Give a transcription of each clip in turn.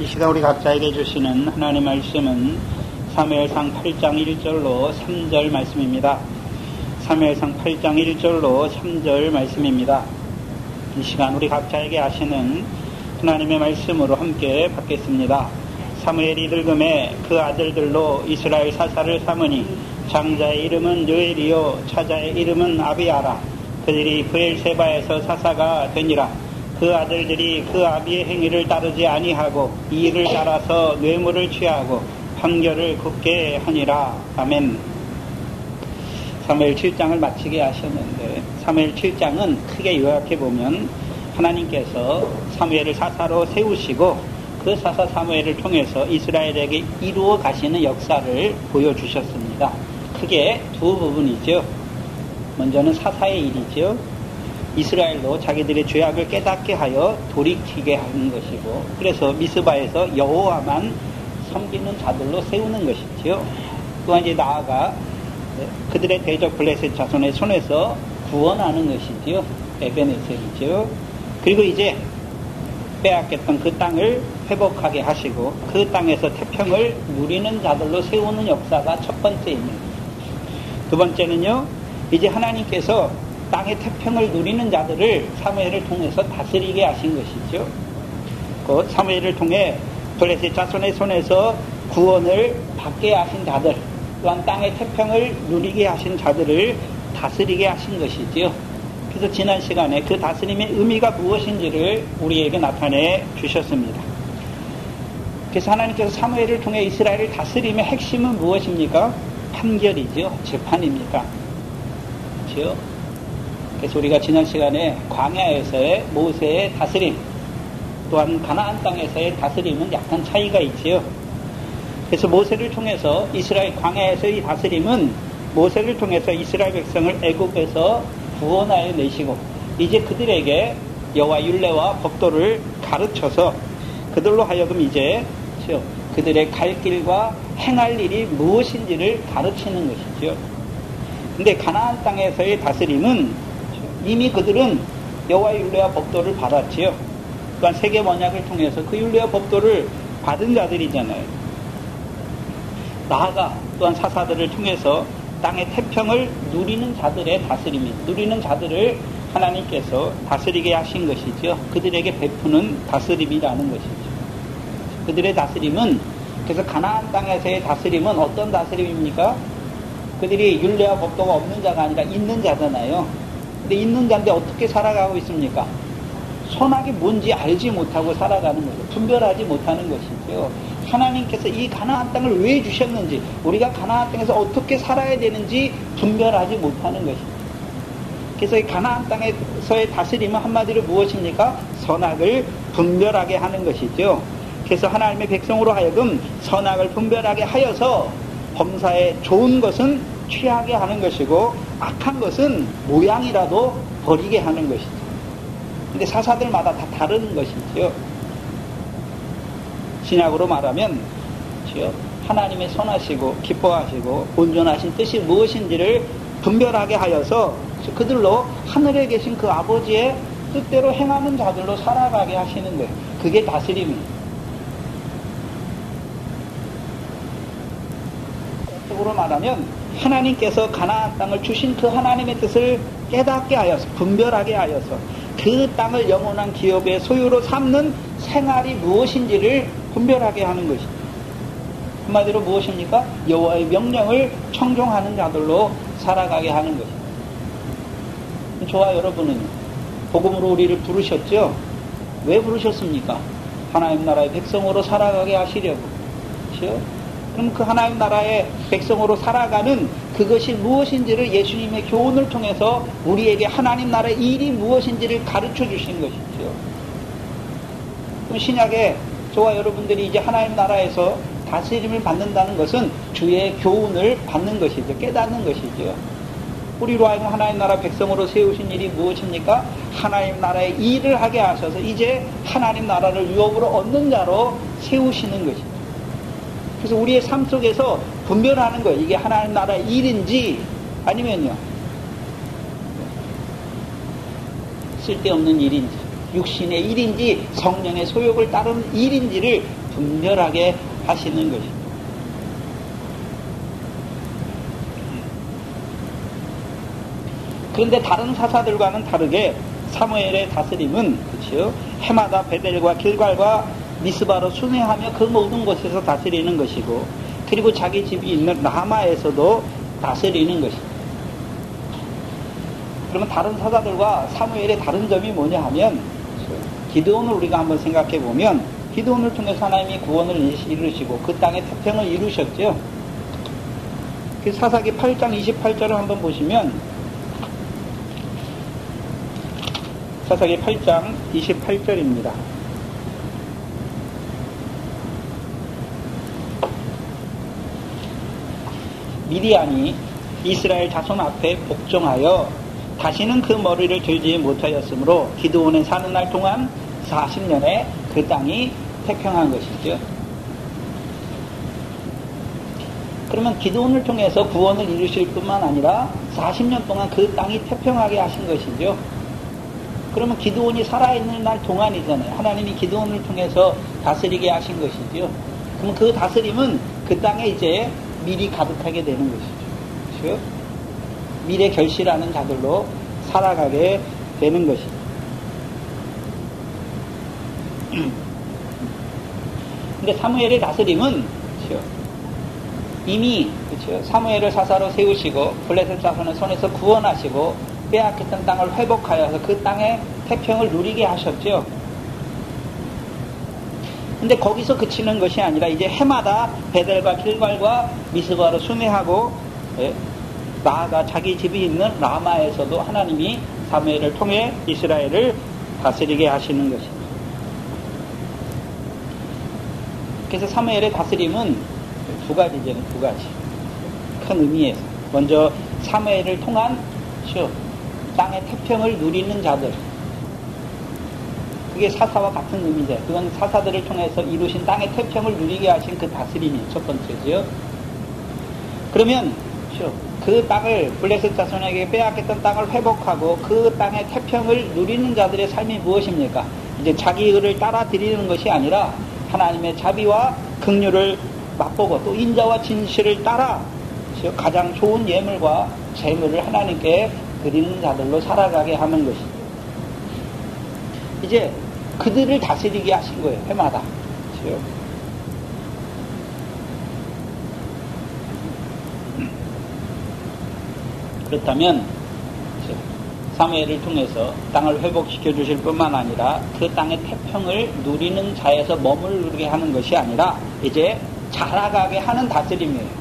이 시간 우리 각자에게 주시는 하나님의 말씀은 사무엘상 8장 1절로 3절 말씀입니다. 사무엘상 8장 1절로 3절 말씀입니다. 이 시간 우리 각자에게 하시는 하나님의 말씀으로 함께 받겠습니다. 사무엘이 늙음에 그 아들들로 이스라엘 사사를 삼으니 장자의 이름은 르엘이요 차자의 이름은 아비아라. 그들이 브엘세바에서 사사가 되니라. 그 아들들이 그 아비의 행위를 따르지 아니하고 이 일을 따라서 뇌물을 취하고 판결을 굽게 하니라. 아멘. 사무엘 7장을 마치게 하셨는데 사무엘 7장은 크게 요약해 보면 하나님께서 사무엘을 사사로 세우시고 그 사사 사무엘을 통해서 이스라엘에게 이루어 가시는 역사를 보여주셨습니다. 크게 두 부분이죠. 먼저는 사사의 일이죠. 이스라엘로 자기들의 죄악을 깨닫게 하여 돌이키게 하는 것이고, 그래서 미스바에서 여호와만 섬기는 자들로 세우는 것이지요. 또한 이제 나아가 그들의 대적 블레셋 자손의 손에서 구원하는 것이지요. 에베네셀이지요. 그리고 이제 빼앗겼던 그 땅을 회복하게 하시고 그 땅에서 태평을 누리는 자들로 세우는 역사가 첫 번째입니다. 두 번째는요, 이제 하나님께서 땅의 태평을 누리는 자들을 사무엘을 통해서 다스리게 하신 것이죠. 그 사무엘을 통해 블레셋 자손의 손에서 구원을 받게 하신 자들, 또한 땅의 태평을 누리게 하신 자들을 다스리게 하신 것이지요. 그래서 지난 시간에 그 다스림의 의미가 무엇인지를 우리에게 나타내 주셨습니다. 그래서 하나님께서 사무엘을 통해 이스라엘을 다스림의 핵심은 무엇입니까? 판결이죠. 재판입니까? 그렇죠? 그래서 우리가 지난 시간에 광야에서의 모세의 다스림, 또한 가나안 땅에서의 다스림은 약간 차이가 있지요. 그래서 모세를 통해서 이스라엘 광야에서의 다스림은 모세를 통해서 이스라엘 백성을 애굽에서 구원하여 내시고 이제 그들에게 여호와 율례와 법도를 가르쳐서 그들로 하여금 이제 그들의 갈 길과 행할 일이 무엇인지를 가르치는 것이죠. 근데 가나안 땅에서의 다스림은 이미 그들은 여호와 율례와 법도를 받았지요. 또한 세계 언약을 통해서 그 율례와 법도를 받은 자들이잖아요. 나아가 또한 사사들을 통해서 땅의 태평을 누리는 자들의 다스림이, 누리는 자들을 하나님께서 다스리게 하신 것이죠. 그들에게 베푸는 다스림이라는 것이죠. 그들의 다스림은, 그래서 가나안 땅에서의 다스림은 어떤 다스림입니까? 그들이 율례와 법도가 없는 자가 아니라 있는 자잖아요. 근데 있는 자인데 어떻게 살아가고 있습니까? 선악이 뭔지 알지 못하고 살아가는 거죠. 분별하지 못하는 것이죠. 하나님께서 이 가나안 땅을 왜 주셨는지, 우리가 가나안 땅에서 어떻게 살아야 되는지 분별하지 못하는 것입니다. 그래서 이 가나안 땅에서의 다스림은 한마디로 무엇입니까? 선악을 분별하게 하는 것이죠. 그래서 하나님의 백성으로 하여금 선악을 분별하게 하여서 범사에 좋은 것은 취하게 하는 것이고 악한 것은 모양이라도 버리게 하는 것이죠. 근데 사사들마다 다 다른 것이죠. 신약으로 말하면 하나님의 선하시고 기뻐하시고 온전하신 뜻이 무엇인지를 분별하게 하여서 그들로 하늘에 계신 그 아버지의 뜻대로 행하는 자들로 살아가게 하시는 거예요. 그게 다스림이에요. 으로 말하면 하나님께서 가나안 땅을 주신 그 하나님의 뜻을 깨닫게 하여서 분별하게 하여서 그 땅을 영원한 기업의 소유로 삼는 생활이 무엇인지를 분별하게 하는 것입니다. 한마디로 무엇입니까? 여호와의 명령을 청종하는 자들로 살아가게 하는 것입니다. 저와 여러분은 복음으로 우리를 부르셨죠? 왜 부르셨습니까? 하나님 나라의 백성으로 살아가게 하시려고. 그렇죠? 그럼 그 하나님 나라의 백성으로 살아가는 그것이 무엇인지를 예수님의 교훈을 통해서 우리에게 하나님 나라의 일이 무엇인지를 가르쳐 주신 것이죠. 그럼 신약에 저와 여러분들이 이제 하나님 나라에서 다스림을 받는다는 것은 주의 교훈을 받는 것이죠. 깨닫는 것이죠. 우리로 하여금 하나님 나라 백성으로 세우신 일이 무엇입니까? 하나님 나라의 일을 하게 하셔서 이제 하나님 나라를 유업으로 얻는 자로 세우시는 것이죠. 그래서 우리의 삶 속에서 분별하는 거예요. 이게 하나님 나라의 일인지 아니면요 쓸데없는 일인지. 육신의 일인지 성령의 소욕을 따르는 일인지를 분별하게 하시는 것입니다. 그런데 다른 사사들과는 다르게 사무엘의 다스림은 그렇죠? 해마다 베델과 길갈과 미스바로 순회하며 그 모든 곳에서 다스리는 것이고, 그리고 자기 집이 있는 라마에서도 다스리는 것입니다. 그러면 다른 사사들과 사무엘의 다른 점이 뭐냐 하면, 기드온을 우리가 한번 생각해 보면 기드온을 통해서 하나님이 구원을 이루시고 그 땅의 태평을 이루셨죠. 그 사사기 8장 28절을 한번 보시면, 사사기 8장 28절입니다. 미디안이 이스라엘 자손 앞에 복종하여 다시는 그 머리를 들지 못하였으므로 기드온의 사는 날 동안 40년에 그 땅이 태평한 것이죠. 그러면 기드온을 통해서 구원을 이루실 뿐만 아니라 40년 동안 그 땅이 태평하게 하신 것이죠. 그러면 기드온이 살아있는 날 동안이잖아요. 하나님이 기드온을 통해서 다스리게 하신 것이죠. 그럼 그 다스림은 그 땅에 이제 밀이 가득하게 되는 것이죠. 그렇죠? 밀에 결실하는 자들로 살아가게 되는 것입니다. 근데 사무엘의 다스림은 그렇죠? 이미 그렇죠? 사무엘을 사사로 세우시고 블레셋 자손의 손에서 구원하시고 빼앗겼던 땅을 회복하여서 그 땅의 태평을 누리게 하셨죠. 근데 거기서 그치는 것이 아니라 이제 해마다 베델과 길갈과 미스바로 순회하고, 나아가 자기 집이 있는 라마에서도 하나님이 사무엘을 통해 이스라엘을 다스리게 하시는 것입니다. 그래서 사무엘의 다스림은 두 가지죠. 두 가지 큰 의미에서, 먼저 사무엘을 통한 땅의 태평을 누리는 자들, 그게 사사와 같은 의미죠. 그건 사사들을 통해서 이루신 땅의 태평을 누리게 하신 그 다스림이 첫 번째죠. 그러면 그 땅을 블레셋 자손에게 빼앗겼던 땅을 회복하고 그 땅의 태평을 누리는 자들의 삶이 무엇입니까? 이제 자기 의를 따라 드리는 것이 아니라 하나님의 자비와 긍휼을 맛보고 또 인자와 진실을 따라 가장 좋은 예물과 재물을 하나님께 드리는 자들로 살아가게 하는 것입니다. 이제 그들을 다스리게 하신 거예요. 해마다. 그렇죠? 그렇다면 사무엘을 통해서 땅을 회복시켜 주실 뿐만 아니라 그 땅의 태평을 누리는 자에서 머무르게 하는 것이 아니라 이제 자라가게 하는 다스림이에요.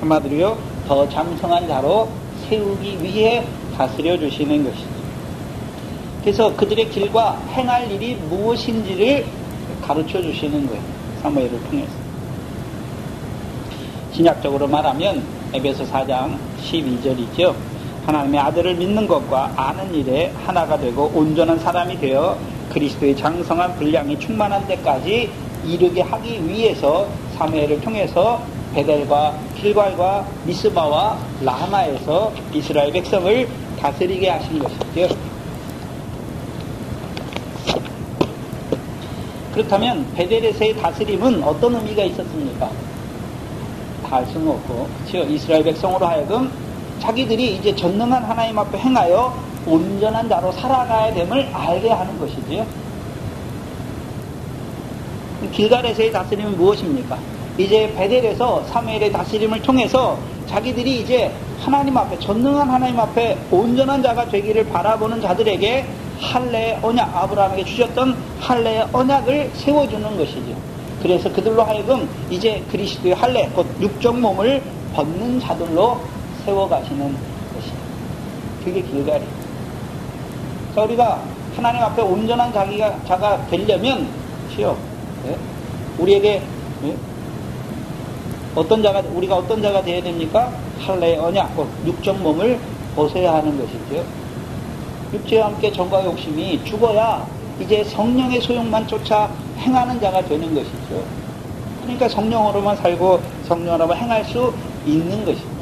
한마디로요, 더 장성한 자로 세우기 위해 다스려 주시는 것이죠. 그래서 그들의 길과 행할 일이 무엇인지를 가르쳐 주시는 거예요. 사무엘을 통해서. 신약적으로 말하면 에베소 4장 12절이죠. 하나님의 아들을 믿는 것과 아는 일에 하나가 되고 온전한 사람이 되어 그리스도의 장성한 분량이 충만한 데까지 이르게 하기 위해서 사무엘을 통해서 베델과 길갈과 미스바와 라마에서 이스라엘 백성을 다스리게 하신 것이죠. 그렇다면 베델에서의 다스림은 어떤 의미가 있었습니까? 다 알 수는 없고, 그렇죠? 이스라엘 백성으로 하여금 자기들이 이제 전능한 하나님 앞에 행하여 온전한 자로 살아가야 됨을 알게 하는 것이지요. 길갈에서의 다스림은 무엇입니까? 이제 베델에서 사무엘의 다스림을 통해서 자기들이 이제 하나님 앞에, 전능한 하나님 앞에 온전한 자가 되기를 바라보는 자들에게 할례의 언약, 아브라함에게 주셨던 할례의 언약을 세워주는 것이죠. 그래서 그들로 하여금 이제 그리스도의 할례, 곧 육적 몸을 벗는 자들로 세워가시는 것이죠. 그게 길갈이에요. 자, 우리가 하나님 앞에 온전한 자가 되려면, 우리에게 우리가 어떤 자가 되어야 됩니까? 할례의 언약, 곧 육적 몸을 벗어야 하는 것이죠. 육체와 함께 정과 욕심이 죽어야 이제 성령의 소용만 쫓아 행하는 자가 되는 것이죠. 그러니까 성령으로만 살고 성령으로만 행할 수 있는 것입니다.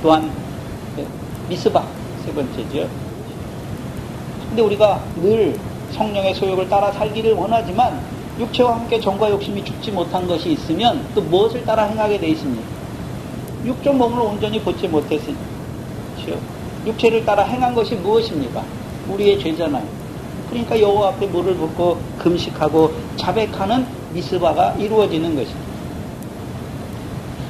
또한 미스바, 세 번째죠. 근데 우리가 늘 성령의 소욕을 따라 살기를 원하지만 육체와 함께 정과 욕심이 죽지 못한 것이 있으면 또 무엇을 따라 행하게 돼 있습니까? 육적 몸을 온전히 벗지 못했으니 육체를 따라 행한 것이 무엇입니까? 우리의 죄잖아요. 그러니까 여호와 앞에 물을 붓고 금식하고 자백하는 미스바가 이루어지는 것입니다.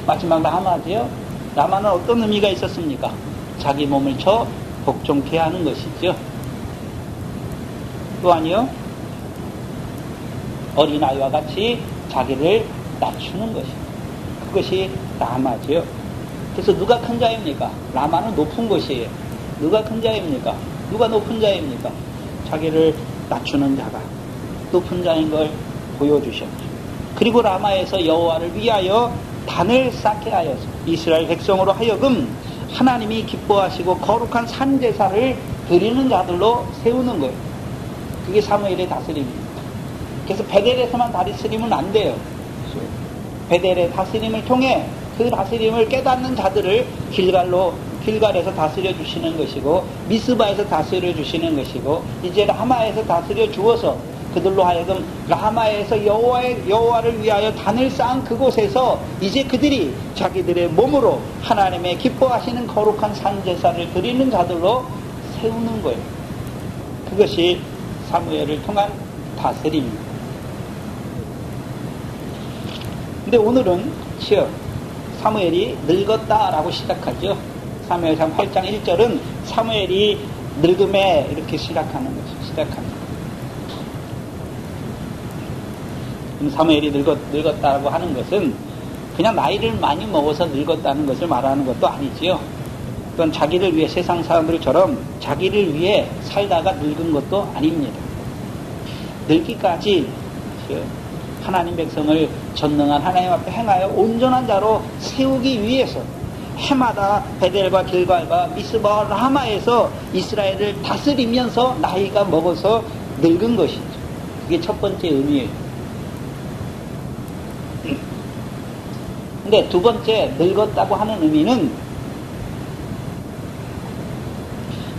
마지막 라마지요. 라마는 어떤 의미가 있었습니까? 자기 몸을 쳐 복종케 하는 것이죠. 또한요, 어린아이와 같이 자기를 낮추는 것입니다. 그것이 라마지요. 그래서 누가 큰 자입니까? 라마는 높은 것이에요. 누가 큰 자입니까? 누가 높은 자입니까? 자기를 낮추는 자가 높은 자인 걸 보여주셨죠. 그리고 라마에서 여호와를 위하여 단을 쌓게 하여서 이스라엘 백성으로 하여금 하나님이 기뻐하시고 거룩한 산제사를 드리는 자들로 세우는 거예요. 그게 사무엘의 다스림입니다. 그래서 베델에서만 다스리면 안 돼요. 베델의 다스림을 통해 그 다스림을 깨닫는 자들을 길갈에서 다스려 주시는 것이고 미스바에서 다스려 주시는 것이고 이제 라마에서 다스려 주어서 그들로 하여금 라마에서 여호와를 위하여 단을 쌓은 그곳에서 이제 그들이 자기들의 몸으로 하나님의 기뻐하시는 거룩한 산제사를 드리는 자들로 세우는 거예요. 그것이 사무엘을 통한 다스림입니다. 근데 오늘은 사무엘이 늙었다라고 시작하죠. 사무엘상 8장 1절은 사무엘이 늙음에 이렇게 시작하는 것을 시작합니다. 사무엘이 늙었다라고 하는 것은 그냥 나이를 많이 먹어서 늙었다는 것을 말하는 것도 아니지요. 그건 자기를 위해 세상 사람들처럼 자기를 위해 살다가 늙은 것도 아닙니다. 늙기까지 하나님 백성을 전능한 하나님 앞에 행하여 온전한 자로 세우기 위해서 해마다 베델과 길갈과 미스바와 라마에서 이스라엘을 다스리면서 나이가 먹어서 늙은 것이죠. 그게 첫 번째 의미예요. 근데 두 번째 늙었다고 하는 의미는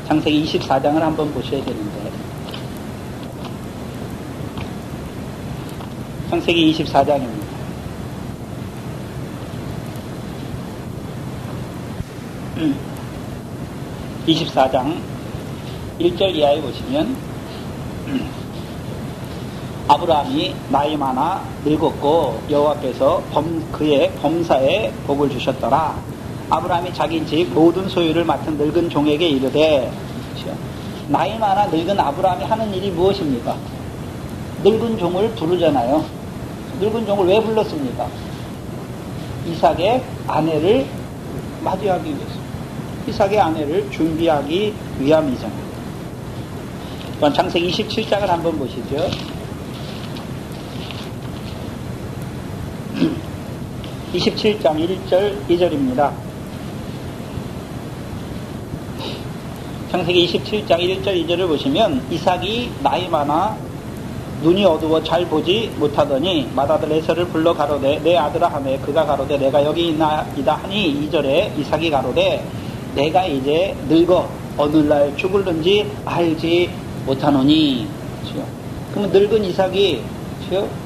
창세기 24장을 한번 보셔야 되는데 창세기 24장입니다. 음. 24장 1절 이하에 보시면 아브라함이 나이 많아 늙었고 여호와께서 그의 범사에 복을 주셨더라. 아브라함이 자기 집 모든 소유를 맡은 늙은 종에게 이르되, 나이 많아 늙은 아브라함이 하는 일이 무엇입니까? 늙은 종을 부르잖아요. 늙은 종을 왜 불렀습니까? 이삭의 아내를 맞이하기 위해서. 이삭의 아내를 준비하기 위함이잖아요. 그럼 창세기 27장을 한번 보시죠. 27장 1절 2절입니다. 창세기 27장 1절 2절을 보시면 이삭이 나이 많아 눈이 어두워 잘 보지 못하더니 맏아들 에서를 불러 가로되 내 아들아 하매 그가 가로되 내가 여기 있나이다 하니 2절에 이삭이 가로되 내가 이제 늙어 어느 날 죽을는지 알지 못하노니. 그러면 늙은 이삭이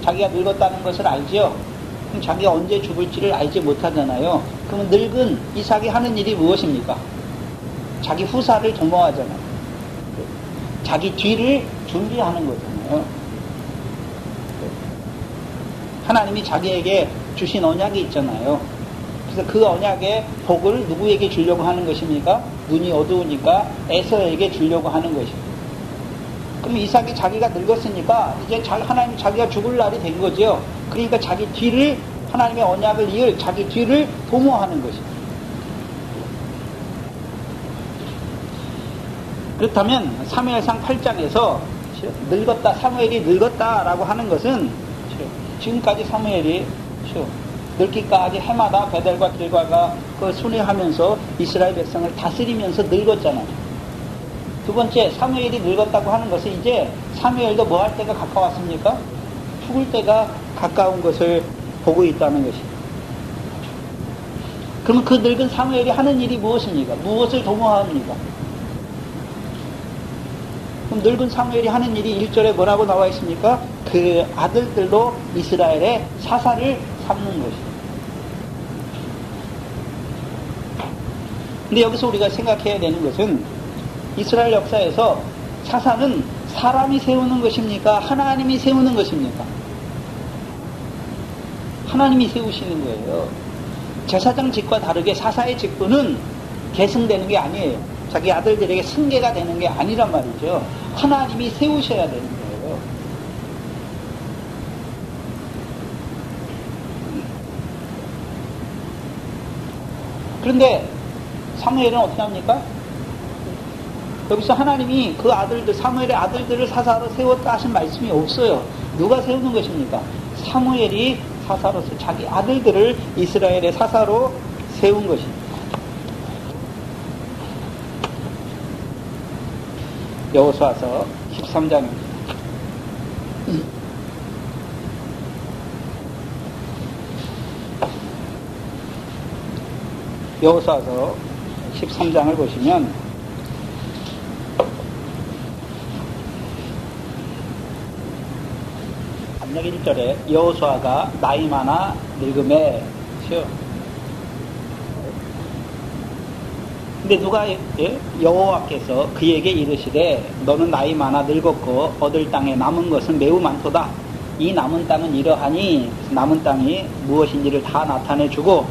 자기가 늙었다는 것을 알지요. 그럼 자기가 언제 죽을지를 알지 못하잖아요. 그러면 늙은 이삭이 하는 일이 무엇입니까? 자기 후사를 도모하잖아요. 자기 뒤를 준비하는 거잖아요. 하나님이 자기에게 주신 언약이 있잖아요. 그래서 그 언약의 복을 누구에게 주려고 하는 것입니까? 눈이 어두우니까 에서에게 주려고 하는 것입니다. 그럼 이삭이 자기가 늙었으니까 이제 하나님 자기가 죽을 날이 된 거죠. 그러니까 자기 뒤를 하나님의 언약을 이을 자기 뒤를 도모하는 것입니다. 그렇다면 사무엘상 8장에서 늙었다, 사무엘이 늙었다라고 하는 것은 지금까지 사무엘이 늙기까지 해마다 베델과 길갈과 그 순회하면서 이스라엘 백성을 다스리면서 늙었잖아요. 두 번째, 사무엘이 늙었다고 하는 것은 이제 사무엘도 뭐 할 때가 가까웠습니까? 죽을 때가 가까운 것을 보고 있다는 것입니다. 그러면 그 늙은 사무엘이 하는 일이 무엇입니까? 무엇을 도모합니까? 그럼 늙은 사무엘이 하는 일이 1절에 뭐라고 나와 있습니까? 그 아들들로 이스라엘의 사사를 삼는 것입니다. 근데 여기서 우리가 생각해야 되는 것은 이스라엘 역사에서 사사는 사람이 세우는 것입니까? 하나님이 세우는 것입니까? 하나님이 세우시는 거예요. 제사장 직과 다르게 사사의 직분은 계승되는 게 아니에요. 자기 아들들에게 승계가 되는 게 아니란 말이죠. 하나님이 세우셔야 되는 거예요. 그런데 사무엘은 어떻게 합니까? 여기서 하나님이 그 아들들, 사무엘의 아들들을 사사로 세웠다 하신 말씀이 없어요. 누가 세우는 것입니까? 사무엘이 사사로서 자기 아들들을 이스라엘의 사사로 세운 것입니다. 여호수아서 13장입니다. 여호수아서 13장을 보시면 앞날 1절에 여호수아가 나이 많아 늙음에 근데 누가 여호와께서 그에게 이르시되 너는 나이 많아 늙었고 얻을 땅에 남은 것은 매우 많도다. 이 남은 땅은 이러하니 남은 땅이 무엇인지를 다 나타내주고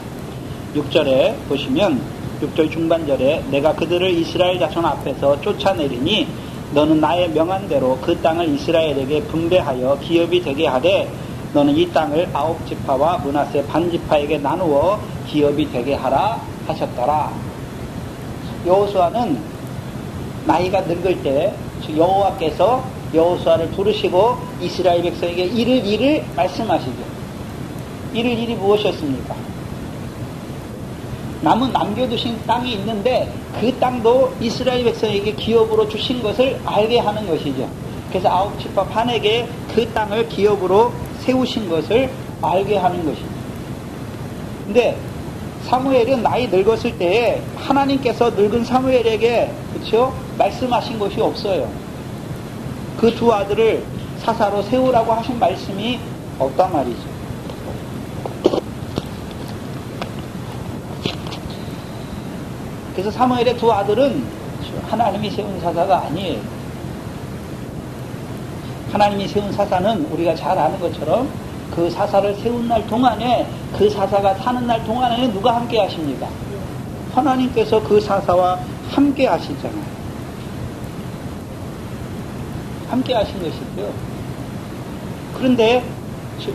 6절에 보시면 6절 중반절에 내가 그들을 이스라엘 자손 앞에서 쫓아내리니 너는 나의 명한 대로 그 땅을 이스라엘에게 분배하여 기업이 되게 하되 너는 이 땅을 9지파와 므낫세 반지파에게 나누어 기업이 되게 하라 하셨더라. 여호수아는 나이가 늙을 때 여호와께서 여호수아를 부르시고 이스라엘 백성에게 이를 일을 말씀하시죠. 이를 일이 무엇이었습니까? 남겨두신 땅이 있는데 그 땅도 이스라엘 백성에게 기업으로 주신 것을 알게 하는 것이죠. 그래서 9지파 반에게 그 땅을 기업으로 세우신 것을 알게 하는 것입니다. 근데 사무엘은 나이 늙었을 때에 하나님께서 늙은 사무엘에게 그렇죠? 말씀하신 것이 없어요. 그 두 아들을 사사로 세우라고 하신 말씀이 없단 말이죠. 그래서 사무엘의 두 아들은 하나님이 세운 사사가 아니에요. 하나님이 세운 사사는 우리가 잘 아는 것처럼 그 사사를 세운 날 동안에 그 사사가 사는 날 동안에는 누가 함께 하십니까? 하나님께서 그 사사와 함께 하시잖아요. 함께 하신 것이죠. 그런데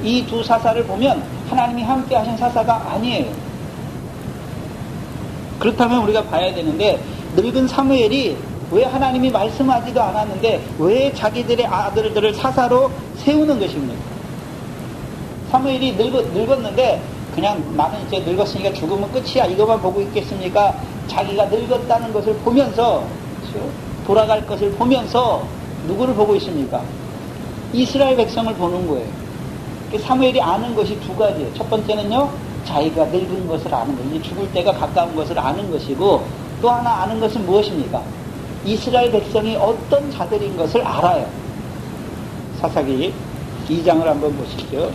이 두 사사를 보면 하나님이 함께 하신 사사가 아니에요. 그렇다면 우리가 봐야 되는데 늙은 사무엘이 왜 하나님이 말씀하지도 않았는데 왜 자기들의 아들들을 사사로 세우는 것입니까? 사무엘이 늙었는데 그냥 나는 이제 늙었으니까 죽으면 끝이야 이것만 보고 있겠습니까? 자기가 늙었다는 것을 보면서 돌아갈 것을 보면서 누구를 보고 있습니까? 이스라엘 백성을 보는 거예요. 사무엘이 아는 것이 두 가지예요. 첫 번째는요, 자기가 늙은 것을 아는 거예요. 죽을 때가 가까운 것을 아는 것이고, 또 하나 아는 것은 무엇입니까? 이스라엘 백성이 어떤 자들인 것을 알아요. 사사기 2장을 한번 보시죠.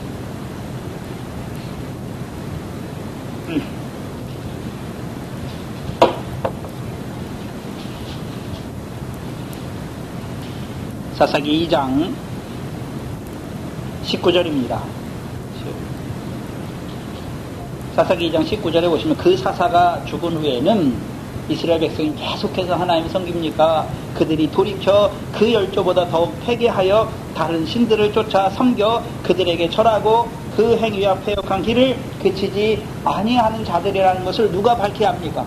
사사기 2장 19절입니다. 사사기 2장 19절에 보시면 그 사사가 죽은 후에는 이스라엘 백성이 계속해서 하나님을 섬깁니까? 그들이 돌이켜 그 열조보다 더욱 회개하여 다른 신들을 쫓아 섬겨 그들에게 절하고 그 행위와 패역한 길을 그치지 아니하는 자들이라는 것을 누가 밝혀야 합니까?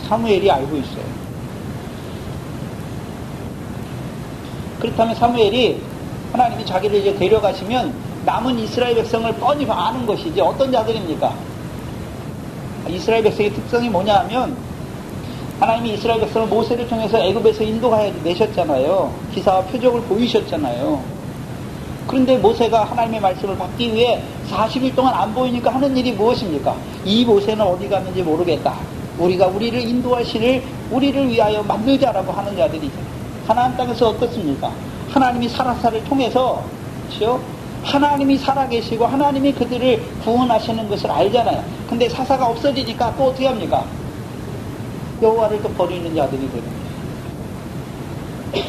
사무엘이 알고 있어요. 그렇다면 사무엘이 하나님이 자기를 이제 데려가시면 남은 이스라엘 백성을 뻔히 아는 것이지 어떤 자들입니까? 이스라엘 백성의 특성이 뭐냐 하면 하나님이 이스라엘 백성을 모세를 통해서 애굽에서 인도하여 내셨잖아요. 기사와 표적을 보이셨잖아요. 그런데 모세가 하나님의 말씀을 받기 위해 40일 동안 안 보이니까 하는 일이 무엇입니까? 이 모세는 어디 갔는지 모르겠다. 우리가 우리를 인도할 신을 우리를 위하여 만들자라고 하는 자들이죠. 가나안 땅에서 어떻습니까? 하나님이 사라사를 통해서, 그렇죠? 하나님이 살아계시고 하나님이 그들을 구원하시는 것을 알잖아요. 근데 사사가 없어지니까 또 어떻게 합니까? 여호와를 또 버리는 자들이 되는 거예요.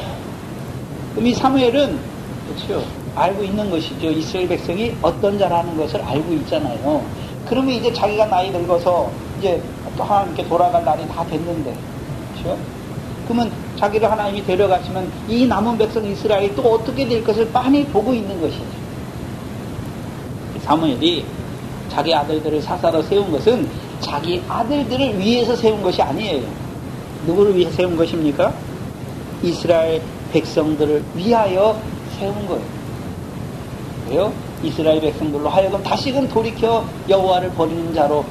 그럼 이 사무엘은, 그렇죠? 알고 있는 것이죠. 이스라엘 백성이 어떤 자라는 것을 알고 있잖아요. 그러면 이제 자기가 나이 늙어서 이제 또 하나님께 돌아갈 날이 다 됐는데, 그렇죠? 그러면 자기를 하나님이 데려가시면 이 남은 백성 이스라엘이 또 어떻게 될 것을 빤히 보고 있는 것이죠. 사무엘이 자기 아들들을 사사로 세운 것은 자기 아들들을 위해서 세운 것이 아니에요. 누구를 위해 세운 것입니까? 이스라엘 백성들을 위하여 세운 거예요. 왜요? 이스라엘 백성들로 하여금 다시금 돌이켜 여호와를 버리는 자로,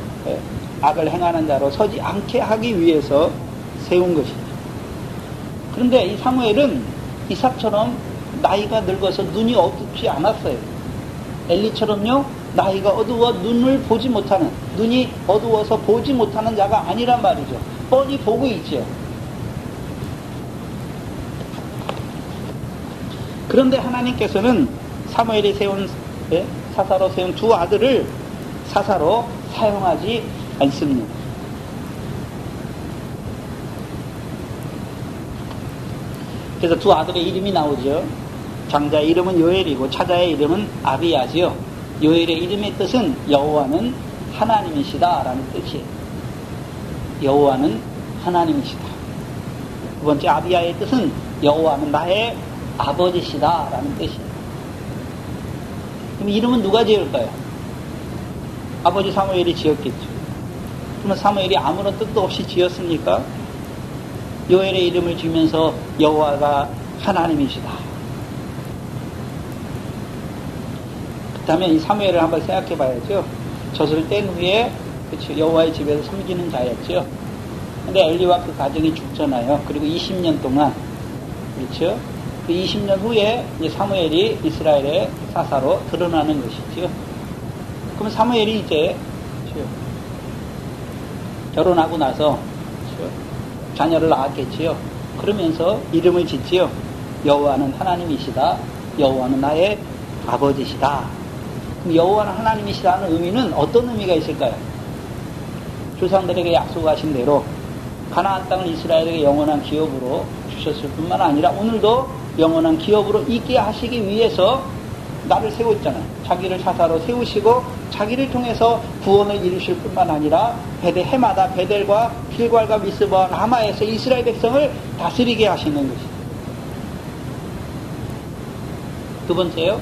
악을 행하는 자로 서지 않게 하기 위해서 세운 것이죠. 그런데 이 사무엘은 이삭처럼 나이가 늙어서 눈이 어둡지 않았어요. 엘리처럼요, 나이가 어두워 눈을 보지 못하는, 눈이 어두워서 보지 못하는 자가 아니란 말이죠. 뻔히 보고 있죠. 그런데 하나님께서는 사무엘이 세운, 사사로 세운 두 아들을 사사로 사용하지 않습니다. 그래서 두 아들의 이름이 나오죠. 장자의 이름은 요엘이고 차자의 이름은 아비야지요. 요엘의 이름의 뜻은 여호와는 하나님이시다 라는 뜻이에요. 여호와는 하나님이시다. 두 번째 아비야의 뜻은 여호와는 나의 아버지시다 라는 뜻이에요. 그럼 이름은 누가 지을까요? 아버지 사무엘이 지었겠죠. 그러면 사무엘이 아무런 뜻도 없이 지었습니까? 요엘의 이름을 지으면서 여호와가 하나님이시다. 그렇다면 이 사무엘을 한번 생각해 봐야죠. 젖을 뗀 후에, 그렇죠, 여호와의 집에서 섬기는 자였죠. 근데 엘리와 그 가정이 죽잖아요. 그리고 20년 동안, 그렇죠, 그 20년 후에 이제 사무엘이 이스라엘의 사사로 드러나는 것이죠. 그럼 사무엘이 이제, 그렇죠, 결혼하고 나서, 그렇죠, 자녀를 낳았겠지요. 그러면서 이름을 짓지요. 여호와는 하나님이시다. 여호와는 나의 아버지시다. 그럼 여호와는 하나님이시다는 의미는 어떤 의미가 있을까요? 조상들에게 약속하신 대로 가나안 땅을 이스라엘에게 영원한 기업으로 주셨을 뿐만 아니라 오늘도 영원한 기업으로 있게 하시기 위해서 나를 세웠잖아요. 자기를 사사로 세우시고 자기를 통해서 구원을 이루실 뿐만 아니라 해마다 베델과 길갈과 미스바와 라마에서 이스라엘 백성을 다스리게 하시는 것이죠. 두 번째요,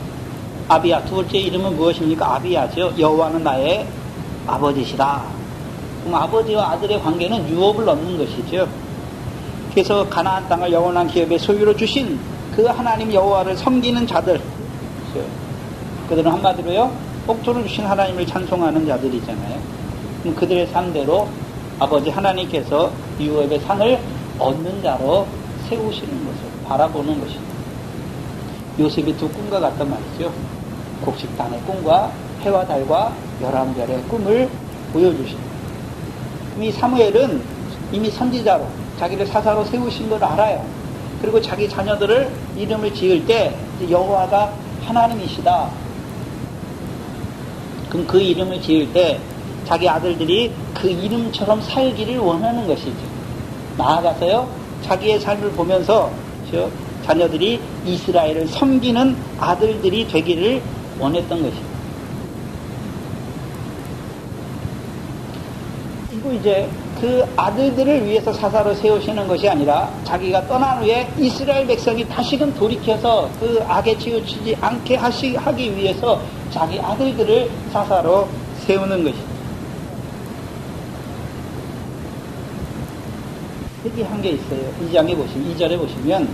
아비야. 두 번째 이름은 무엇입니까? 아비야죠. 여호와는 나의 아버지시다. 그럼 아버지와 아들의 관계는 유업을 얻는 것이죠. 그래서 가나안 땅을 영원한 기업의 소유로 주신 그 하나님 여호와를 섬기는 자들, 그들은 한마디로요, 복토를 주신 하나님을 찬송하는 자들이잖아요. 그럼 그들의 삶대로 아버지 하나님께서 유업의 상을 얻는 자로 세우시는 것을 바라보는 것입니다. 요셉이 두 꿈과 같단 말이죠. 곡식단의 꿈과 해와 달과 11별의 꿈을 보여주십니다. 이 사무엘은 이미 선지자로 자기를 사사로 세우신 걸 알아요. 그리고 자기 자녀들을 이름을 지을 때 여호와가 하나님이시다. 그럼 그 이름을 지을 때 자기 아들들이 그 이름처럼 살기를 원하는 것이죠. 나아가서요, 자기의 삶을 보면서 자녀들이 이스라엘을 섬기는 아들들이 되기를 원했던 것입니다. 그리고 이제 그 아들들을 위해서 사사로 세우시는 것이 아니라 자기가 떠난 후에 이스라엘 백성이 다시금 돌이켜서 그 악에 치우치지 않게 하기 위해서 자기 아들들을 사사로 세우는 것입니다. 특이한 게 있어요. 2절에 보시면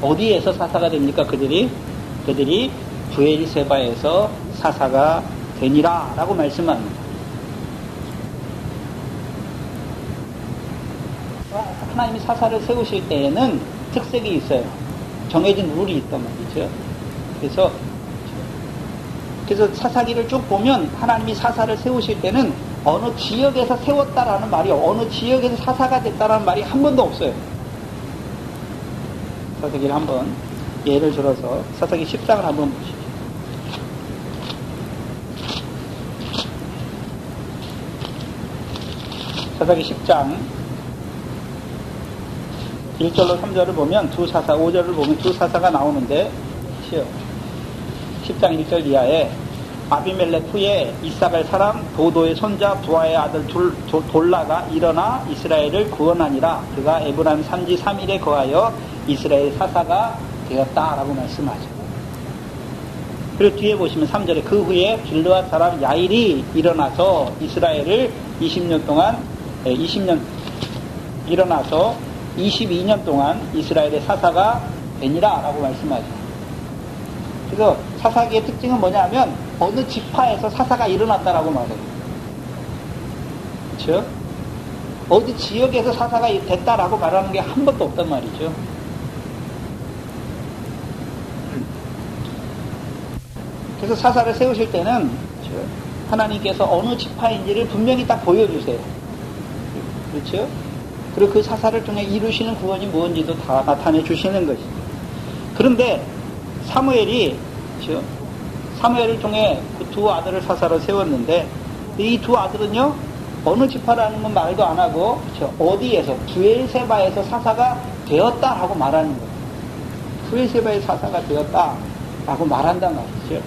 어디에서 사사가 됩니까? 그들이 브엘세바에서 사사가 되니라 라고 말씀합니다. 하나님이 사사를 세우실 때에는 특색이 있어요. 정해진 룰이 있단 말이죠. 그래서 사사기를 쭉 보면 하나님이 사사를 세우실 때는 어느 지역에서 세웠다라는 말이, 어느 지역에서 사사가 됐다라는 말이 한 번도 없어요. 사사기를 한번 예를 들어서 사사기 10장을 한번 보시죠. 사사기 10장 1절로 3절을 보면 두 사사, 5절을 보면 두 사사가 나오는데 10장 1절 이하에 아비멜렉 후에 이삭을 사람 도도의 손자 부하의 아들 돌라가 일어나 이스라엘을 구원하니라. 그가 에브라임 산지 3일에 거하여 이스라엘 사사가 되었다라고 말씀하죠. 그리고 뒤에 보시면 3절에 그 후에 길르앗 사람 야일이 일어나서 이스라엘을 20년 동안 일어나서 22년 동안 이스라엘의 사사가 되니라 라고 말씀하죠. 그래서 사사기의 특징은 뭐냐면 어느 지파에서 사사가 일어났다라고 말해요. 그렇죠? 어디 지역에서 사사가 됐다라고 말하는 게 한 번도 없단 말이죠. 그래서 사사를 세우실 때는 하나님께서 어느 지파인지를 분명히 딱 보여주세요. 그렇죠? 그리고 그 사사를 통해 이루시는 구원이 무엇인지도 다 나타내 주시는 것이죠. 그런데 사무엘을 통해 그 두 아들을 사사로 세웠는데 이 두 아들은요 어느 지파라는 건 말도 안 하고 그렇죠? 어디에서 브엘세바에서 사사가 되었다라고 말하는 거예요. 브엘세바의 사사가 되었다라고 말한단 말이죠.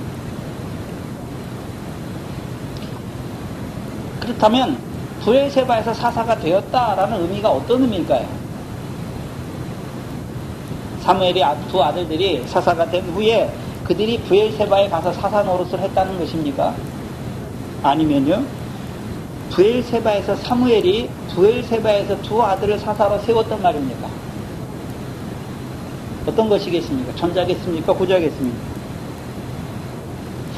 그렇다면 브엘세바에서 사사가 되었다라는 의미가 어떤 의미일까요? 사무엘이 두 아들들이 사사가 된 후에 그들이 브엘세바에 가서 사사 노릇을 했다는 것입니까? 아니면요, 브엘세바에서 사무엘이 브엘세바에서 두 아들을 사사로 세웠단 말입니까? 어떤 것이겠습니까? 전자겠습니까? 후자겠습니까?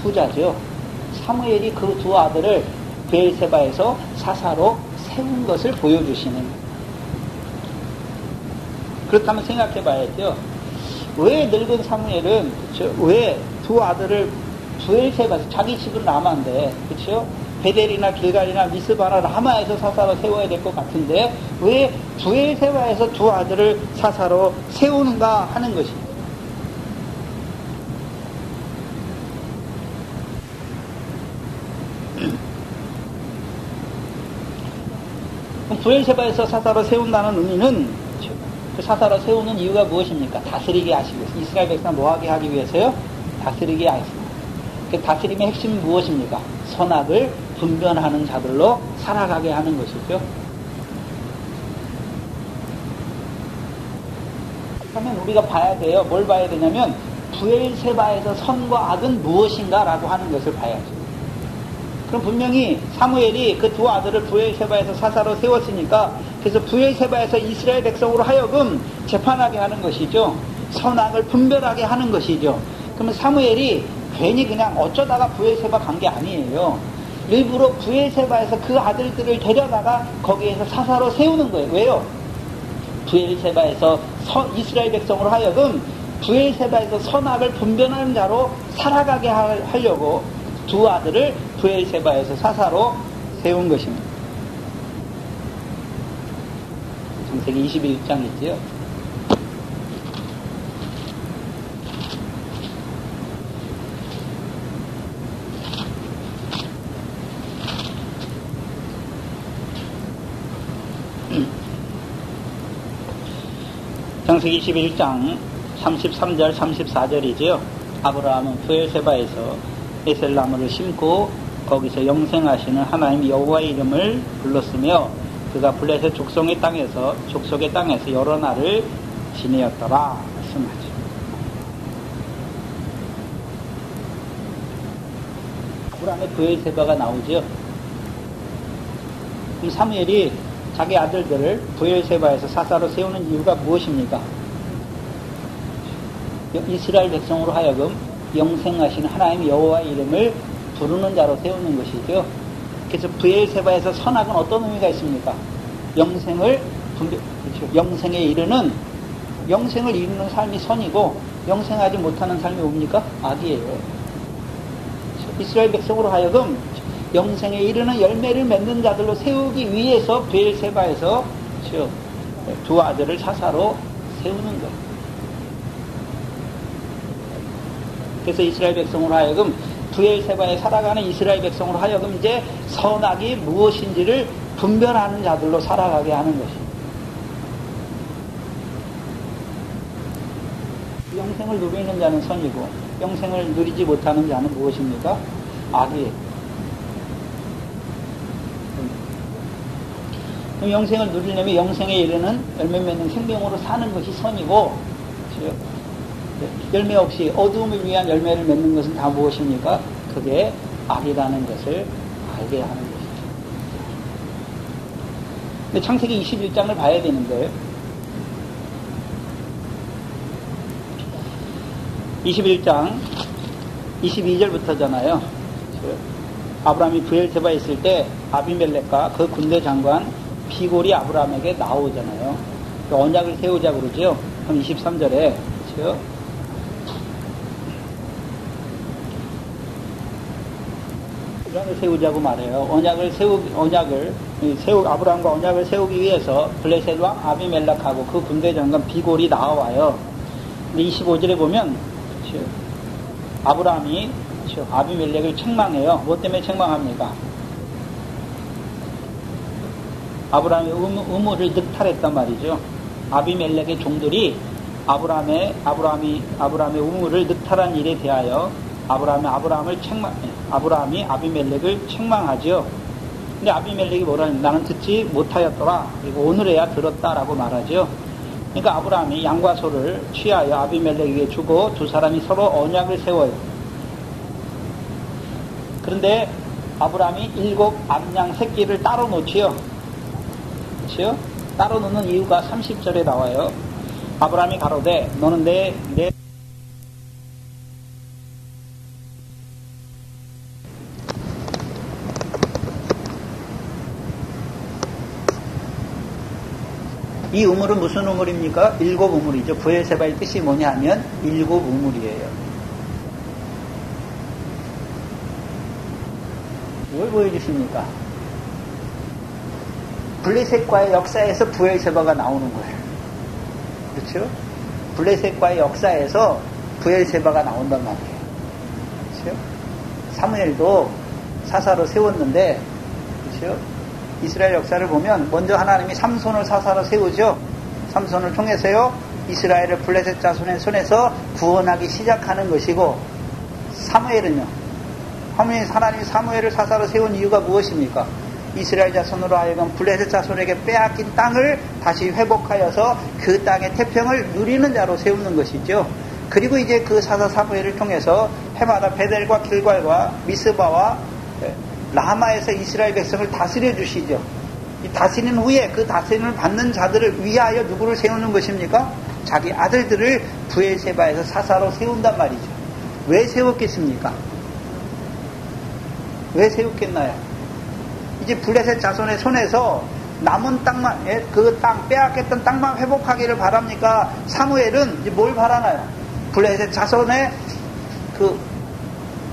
후자죠. 사무엘이 그 두 아들을 브엘세바에서 사사로 세운 것을 보여주시는 거예요. 그렇다면 생각해 봐야죠. 왜 늙은 사무엘은, 그렇죠? 왜 두 아들을 브엘세바에서, 자기 집은 라마인데, 그렇죠? 베델이나 길갈이나 미스바나 라마에서 사사로 세워야 될 것 같은데, 왜 브엘세바에서 두 아들을 사사로 세우는가 하는 것입니다. 브엘세바에서 사사로 세운다는 의미는 그 사사로 세우는 이유가 무엇입니까? 다스리게 하시기 위해서. 이스라엘 백성 뭐하게 하기 위해서요? 다스리게 하십니다. 그 다스림의 핵심은 무엇입니까? 선악을 분별하는 자들로 살아가게 하는 것이죠. 그러면 우리가 봐야 돼요. 뭘 봐야 되냐면 브엘세바에서 선과 악은 무엇인가라고 하는 것을 봐야죠. 그럼 분명히 사무엘이 그 두 아들을 브엘세바에서 사사로 세웠으니까 그래서 브엘세바에서 이스라엘 백성으로 하여금 재판하게 하는 것이죠. 선악을 분별하게 하는 것이죠. 그러면 사무엘이 괜히 그냥 어쩌다가 브엘세바 간 게 아니에요. 일부러 브엘세바에서 그 아들들을 데려다가 거기에서 사사로 세우는 거예요. 왜요? 브엘세바에서 이스라엘 백성으로 하여금 브엘세바에서 선악을 분별하는 자로 살아가게 하려고 두 아들을 브엘세바에서 사사로 세운 것입니다. 창세기 21장 있지요. 창세기 21장 33절 34절이지요. 아브라함은 브엘세바에서 에셀나무를 심고 거기서 영생하시는 하나님 여호와의 이름을 불렀으며 그가 블레셋 족속의 땅에서 여러 날을 지내었더라 말씀하죠. 아브라함의 브엘세바가 나오죠. 그럼 사무엘이 자기 아들들을 브엘세바에서 사사로 세우는 이유가 무엇입니까? 이스라엘 백성으로 하여금 영생하신 하나님 여호와의 이름을 부르는 자로 세우는 것이죠. 그래서 브엘세바에서 선악은 어떤 의미가 있습니까? 영생을 그렇죠. 영생에 이르는 영생을 이루는 삶이 선이고 영생하지 못하는 삶이 뭡니까? 악이에요. 그렇죠. 이스라엘 백성으로 하여금 영생에 이르는 열매를 맺는 자들로 세우기 위해서 브엘세바에서 두 아들을 사사로 세우는 거예요. 그래서 이스라엘 백성으로 하여금 브엘세바에 살아가는 이스라엘 백성으로 하여금 이제 선악이 무엇인지를 분별하는 자들로 살아가게 하는 것입니다. 영생을 누리는 자는 선이고 영생을 누리지 못하는 자는 무엇입니까? 악이에요. 그럼 영생을 누리려면 영생에 이르는 열매 맺는 생명으로 사는 것이 선이고, 열매 없이 어두움을 위한 열매를 맺는 것은 다 무엇입니까? 그게 악이라는 것을 알게 하는 것이죠. 근데 창세기 21장을 봐야 되는데 21장 22절부터잖아요. 아브라함이 브엘세바에 있을 때 아비멜렉과 그 군대 장관 비골이 아브라함에게 나오잖아요. 언약을 세우자 그러죠. 그럼 23절에 그렇죠? 언약을 세우자고 말해요. 아브라함과 언약을 세우기 위해서 블레셋 왕 아비멜렉하고 그 군대 장관 비골이 나와요. 근데 25절에 보면 아브라함이 아비멜렉을 책망해요. 뭐 때문에 책망합니까? 아브라함의 의무를 늑탈했단 말이죠. 아비멜렉의 종들이 아브라함의 의무를 늑탈한 일에 대하여 아브라함이 아비멜렉을 책망하죠. 근데 아비멜렉이 뭐라 하냐면 나는 듣지 못하였더라. 그리고 오늘에야 들었다라고 말하죠. 그러니까 아브라함이 양과 소를 취하여 아비멜렉에게 주고 두 사람이 서로 언약을 세워요. 그런데 아브라함이 7 암양 새끼를 따로 놓지요. 그렇죠? 따로 놓는 이유가 30절에 나와요. 아브라함이 가로되 너는 내 이 우물은 무슨 우물입니까? 7 우물이죠. 브엘세바의 뜻이 뭐냐 하면 7 우물이에요. 뭘 보여주십니까? 블레셋과의 역사에서 브엘세바가 나오는 거예요. 그렇죠? 블레셋과의 역사에서 브엘세바가 나온단 말이에요. 그렇죠? 사무엘도 사사로 세웠는데, 그렇죠? 이스라엘 역사를 보면 먼저 하나님이 삼손을 사사로 세우죠. 삼손을 통해서요 이스라엘을 블레셋 자손의 손에서 구원하기 시작하는 것이고, 사무엘은요, 하나님이 사무엘을 사사로 세운 이유가 무엇입니까? 이스라엘 자손으로 하여금 블레셋 자손에게 빼앗긴 땅을 다시 회복하여서 그 땅의 태평을 누리는 자로 세우는 것이죠. 그리고 이제 그 사사 사무엘을 통해서 해마다 베델과 길갈과 미스바와 라마에서 이스라엘 백성을 다스려 주시죠. 이 다스리는 후에 그 다스림을 받는 자들을 위하여 누구를 세우는 것입니까? 자기 아들들을 브엘세바에서 사사로 세운단 말이죠. 왜 세웠겠습니까? 왜 세웠겠나요? 이제 블레셋 자손의 손에서 남은 땅만, 그 땅, 빼앗겼던 땅만 회복하기를 바랍니까? 사무엘은 이제 뭘 바라나요? 블레셋 자손의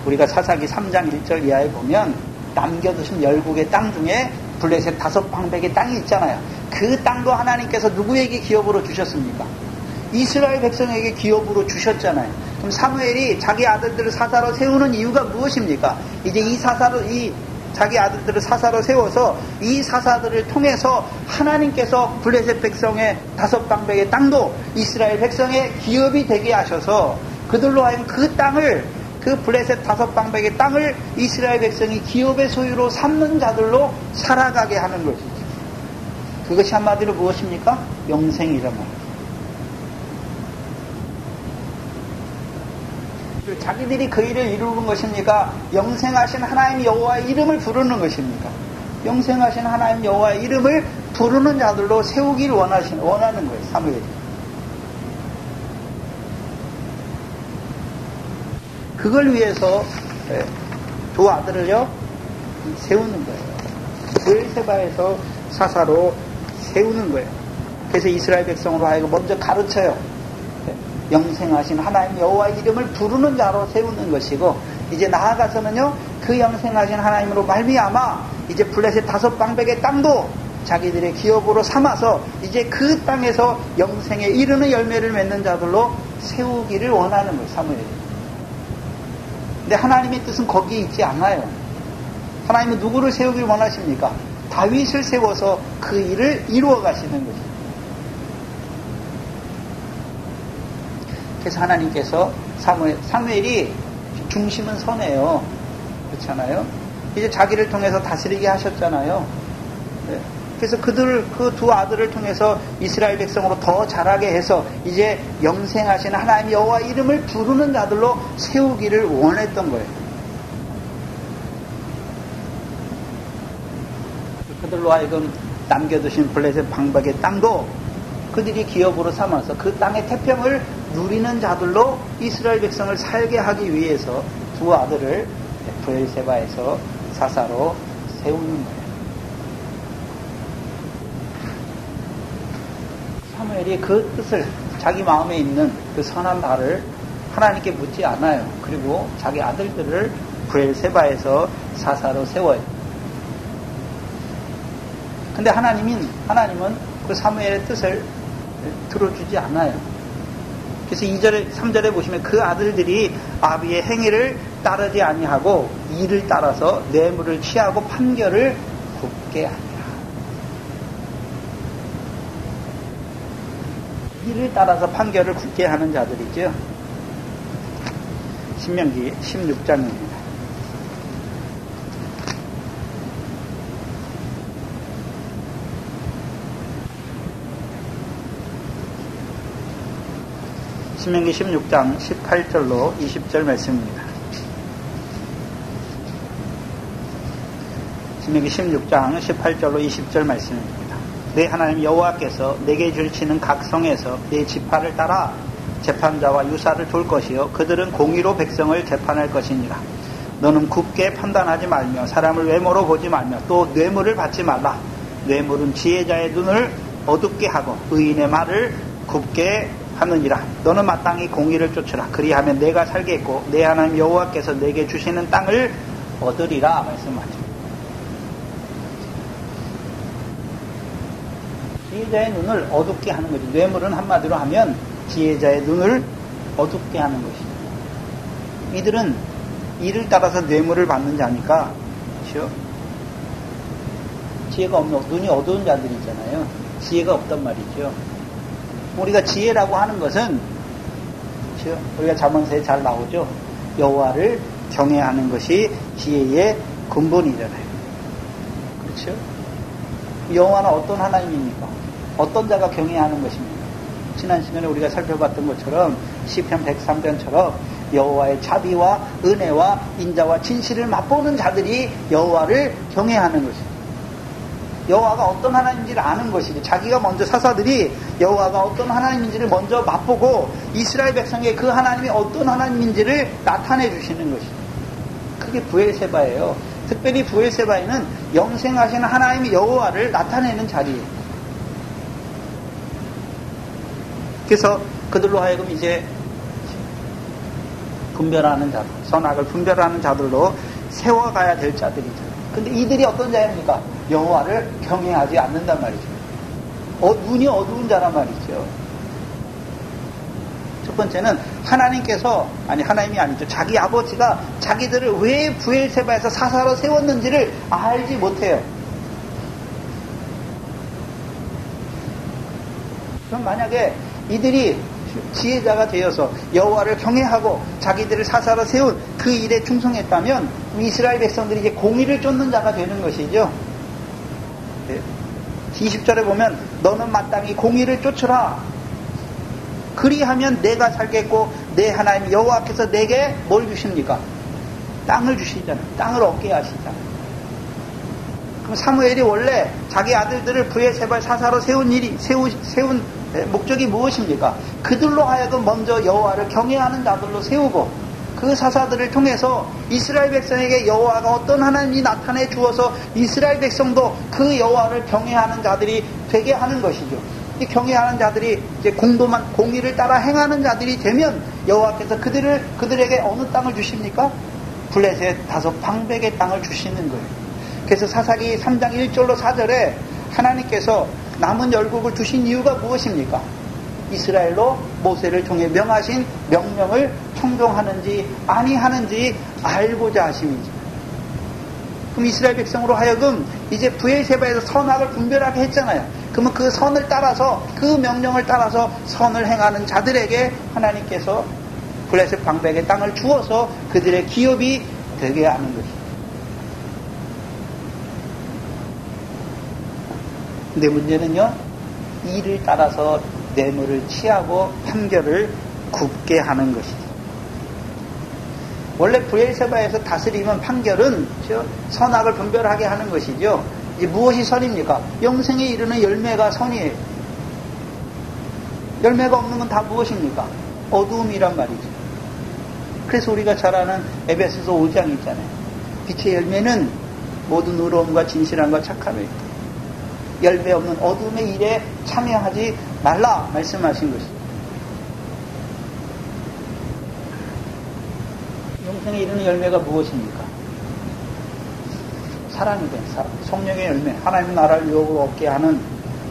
우리가 사사기 3장 1절 이하에 보면 남겨두신 12개 땅 중에 블레셋 5방백의 땅이 있잖아요. 그 땅도 하나님께서 누구에게 기업으로 주셨습니까? 이스라엘 백성에게 기업으로 주셨잖아요. 그럼 사무엘이 자기 아들들을 사사로 세우는 이유가 무엇입니까? 이제 자기 아들들을 사사로 세워서 이 사사들을 통해서 하나님께서 블레셋 백성의 5방백의 땅도 이스라엘 백성의 기업이 되게 하셔서 그들로 하여금 그 땅을, 그 블레셋 5방백의 땅을 이스라엘 백성이 기업의 소유로 삼는 자들로 살아가게 하는 것이죠. 그것이 한마디로 무엇입니까? 영생이란 말이에요. 자기들이 그 일을 이루는 것입니까? 영생하신 하나님 여호와의 이름을 부르는 것입니까? 영생하신 하나님 여호와의 이름을 부르는 자들로 세우기를 원하는 거예요. 사무엘이. 그걸 위해서 두 아들을요 세우는 거예요. 브엘세바에서 사사로 세우는 거예요. 그래서 이스라엘 백성으로 하여금 먼저 가르쳐요. 영생하신 하나님 여호와의 이름을 부르는 자로 세우는 것이고, 이제 나아가서는요, 그 영생하신 하나님으로 말미암아 이제 블레셋 5방백의 땅도 자기들의 기업으로 삼아서 이제 그 땅에서 영생에 이르는 열매를 맺는 자들로 세우기를 원하는 거예요, 사무엘이. 근데 하나님의 뜻은 거기에 있지 않아요. 하나님은 누구를 세우길 원하십니까? 다윗을 세워서 그 일을 이루어 가시는 것입니다. 그래서 하나님께서 사무엘이 중심은 선해요. 그렇잖아요. 이제 자기를 통해서 다스리게 하셨잖아요. 네. 그래서 그 두 아들을 통해서 이스라엘 백성으로 더 자라게 해서 이제 영생하신 하나님 여호와 이름을 부르는 자들로 세우기를 원했던 거예요. 그들로 하여금 남겨두신 블레셋 방백의 땅도 그들이 기업으로 삼아서 그 땅의 태평을 누리는 자들로 이스라엘 백성을 살게 하기 위해서 두 아들을 브엘세바에서 사사로 세우는 거예요. 사무엘이 그 뜻을, 자기 마음에 있는 그 선한 바를 하나님께 묻지 않아요. 그리고 자기 아들들을 브엘세바에서 사사로 세워요. 근데 하나님은 그 사무엘의 뜻을 들어주지 않아요. 그래서 2절에 3절에 보시면 그 아들들이 아비의 행위를 따르지 아니하고 이를 따라서 뇌물을 취하고 판결을 굽게 하니라. 이를 따라서 판결을 굽게 하는 자들이죠. 신명기 16장입니다. 신명기 16장 18절로 20절 말씀입니다. 신명기 16장 18절로 20절 말씀입니다. 내 하나님 여호와께서 내게 줄치는 각 성에서 내 지파를 따라 재판자와 유사를 둘 것이요 그들은 공의로 백성을 재판할 것이니라. 너는 굽게 판단하지 말며 사람을 외모로 보지 말며 또 뇌물을 받지 말라. 뇌물은 지혜자의 눈을 어둡게 하고 의인의 말을 굽게 하느니라. 너는 마땅히 공의를 쫓으라. 그리하면 내가 살겠고 내 하나님 여호와께서 내게 주시는 땅을 얻으리라 말씀하죠. 지혜자의 눈을 어둡게 하는 거죠. 뇌물은 한마디로 하면 지혜자의 눈을 어둡게 하는 것이죠. 이들은 이를 따라서 뇌물을 받는 자니까, 그렇죠? 지혜가 없는, 눈이 어두운 자들이잖아요. 지혜가 없단 말이죠. 우리가 지혜라고 하는 것은, 그렇죠? 우리가 잠언서에 잘 나오죠. 여호와를 경외하는 것이 지혜의 근본이잖아요. 그렇죠? 여호와는 어떤 하나님입니까? 어떤 자가 경외하는 것입니까? 지난 시간에 우리가 살펴봤던 것처럼 시편 103편처럼 여호와의 자비와 은혜와 인자와 진실을 맛보는 자들이 여호와를 경외하는 것입니다. 여호와가 어떤 하나님인지를 아는 것이지, 자기가 먼저 사사들이 여호와가 어떤 하나님인지를 먼저 맛보고 이스라엘 백성에게 그 하나님이 어떤 하나님인지를 나타내 주시는 것이죠. 그게 브엘세바예요. 특별히 브엘세바에는 영생하시는 하나님의 여호와를 나타내는 자리예요. 그래서 그들로 하여금 이제 분별하는 자들, 선악을 분별하는 자들로 세워가야 될 자들이죠. 근데 이들이 어떤 자입니까? 여호와를 경외하지 않는단 말이죠. 눈이 어두운 자란 말이죠. 첫 번째는 하나님이 아니죠. 자기 아버지가 자기들을 왜 브엘세바에서 사사로 세웠는지를 알지 못해요. 그럼 만약에 이들이 지혜자가 되어서 여호와를 경외하고 자기들을 사사로 세운 그 일에 충성했다면 이스라엘 백성들이 이제 공의를 쫓는 자가 되는 것이죠. 20절에 보면 너는 마땅히 공의를 쫓으라. 그리하면 내가 살겠고 내 하나님 여호와께서 내게 뭘 주십니까? 땅을 주시잖아요. 땅을 얻게 하시잖아요. 그럼 사무엘이 원래 자기 아들들을 브엘세바 사사로 세운 목적이 무엇입니까? 그들로 하여금 먼저 여호와를 경외하는 자들로 세우고 그 사사들을 통해서 이스라엘 백성에게 여호와가 어떤 하나님이 나타내 주어서 이스라엘 백성도 그 여호와를 경외하는 자들이 되게 하는 것이죠. 이 경외하는 자들이 이제 공의를 따라 행하는 자들이 되면 여호와께서 그들에게 어느 땅을 주십니까? 블레셋 5방백의 땅을 주시는 거예요. 그래서 사사기 3장 1절로 4절에 하나님께서 남은 열국을 두신 이유가 무엇입니까? 이스라엘로 모세를 통해 명하신 명령을 청종하는지 아니하는지 알고자 하심이지. 그럼 이스라엘 백성으로 하여금 이제 브엘세바에서 선악을 분별하게 했잖아요. 그러면 그 선을 따라서, 그 명령을 따라서 선을 행하는 자들에게 하나님께서 블레셋 방백의 땅을 주어서 그들의 기업이 되게 하는 것입니다. 근데 문제는요, 이를 따라서 뇌물을 취하고 판결을 굽게 하는 것이죠. 원래 브엘세바에서 다스리면 판결은 선악을 분별하게 하는 것이죠. 이제 무엇이 선입니까? 영생에 이르는 열매가 선이에요. 열매가 없는 건 다 무엇입니까? 어두움이란 말이죠. 그래서 우리가 잘 아는 에베소서 5장 있잖아요. 빛의 열매는 모든 의로움과 진실함과 착함이 있다. 열매 없는 어둠의 일에 참여하지 말라 말씀하신 것입니다. 영생에 이르는 열매가 무엇입니까? 사랑이 된 사랑, 성령의 열매, 하나님의 나라를 유혹으로 얻게 하는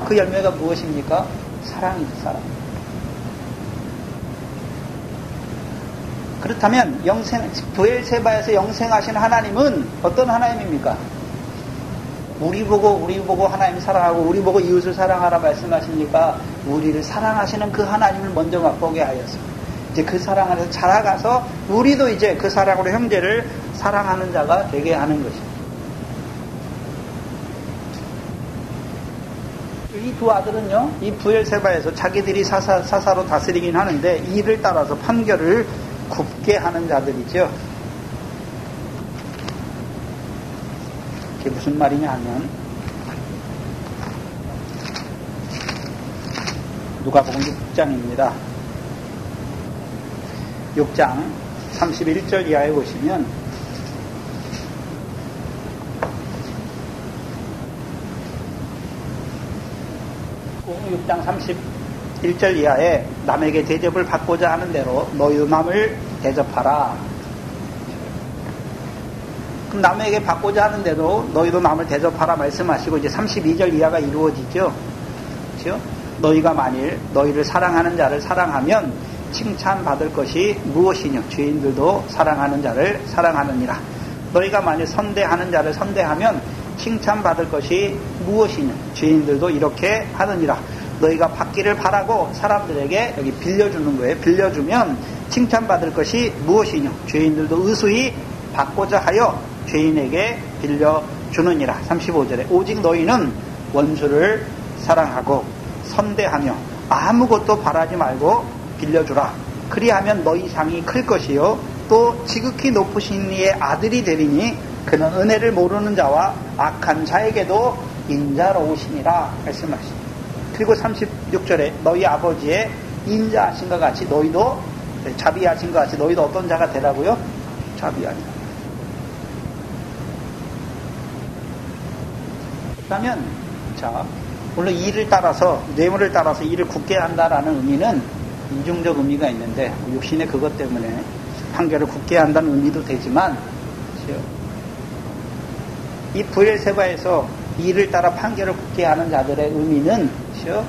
그 열매가 무엇입니까? 사랑이죠, 사랑. 그렇다면 브엘세바에서 영생하신 하나님은 어떤 하나님입니까? 우리 보고 하나님 사랑하고 우리 보고 이웃을 사랑하라 말씀하시니까 우리를 사랑하시는 그 하나님을 먼저 맛보게 하였습니다. 이제 그 사랑 안에서 자라가서 우리도 이제 그 사랑으로 형제를 사랑하는 자가 되게 하는 것입니다. 이 두 아들은요, 이 브엘세바에서 자기들이 사사로 다스리긴 하는데 이를 따라서 판결을 굽게 하는 자들이죠. 이게 무슨 말이냐 하면 누가복음 6장입니다. 6장 31절 이하에 보시면 누가복음 6장 31절 이하에 남에게 대접을 받고자 하는 대로 너희도 남을 대접하라. 그럼 남에게 받고자 하는 대로 너희도 남을 대접하라 말씀하시고 이제 32절 이하가 이루어지죠. 그렇죠? 너희가 만일 너희를 사랑하는 자를 사랑하면 칭찬받을 것이 무엇이뇨? 죄인들도 사랑하는 자를 사랑하느니라. 너희가 만일 선대하는 자를 선대하면 칭찬받을 것이 무엇이뇨? 죄인들도 이렇게 하느니라. 너희가 받기를 바라고 사람들에게 여기 빌려주는 거예요. 빌려주면 칭찬받을 것이 무엇이뇨? 죄인들도 의수히 받고자 하여 죄인에게 빌려주느니라. 35절에 오직 너희는 원수를 사랑하고 선대하며 아무것도 바라지 말고 빌려주라. 그리하면 너희 상이 클 것이요 또 지극히 높으신 이의 아들이 되리니 그는 은혜를 모르는 자와 악한 자에게도 인자로우시니라 말씀하십니다. 그리고 36절에 너희 아버지의 인자하신 것 같이 너희도 자비하신 것 같이 너희도 어떤 자가 되라고요? 자비하자. 그렇다면 자 물론 이를 따라서 뇌물을 따라서 이를 굳게 한다라는 의미는 이중적 의미가 있는데 육신의 그것 때문에 판결을 굳게 한다는 의미도 되지만 그렇죠? 이 브엘세바에서 이를 따라 판결을 굳게 하는 자들의 의미는 그렇죠?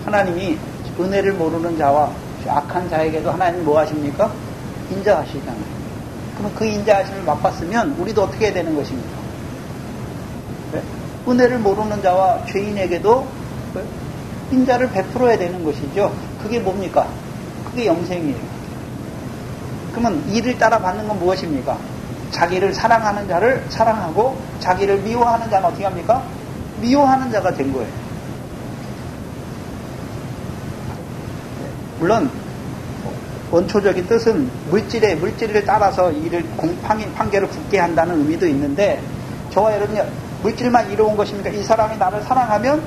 하나님이 은혜를 모르는 자와 악한 자에게도 하나님이 뭐 하십니까? 인자하시잖아요. 그럼 그 인자하심을 맛봤으면 우리도 어떻게 해야 되는 것입니까? 네? 은혜를 모르는 자와 죄인에게도 인자를 베풀어야 되는 것이죠. 그게 뭡니까? 그게 영생이에요. 그러면 이를 따라 받는 건 무엇입니까? 자기를 사랑하는 자를 사랑하고 자기를 미워하는 자는 어떻게 합니까? 미워하는 자가 된 거예요. 물론 원초적인 뜻은 물질을 따라서 이를 판결을 굳게 한다는 의미도 있는데 저와 여러분이 물질만 이루은 것입니까? 이 사람이 나를 사랑하면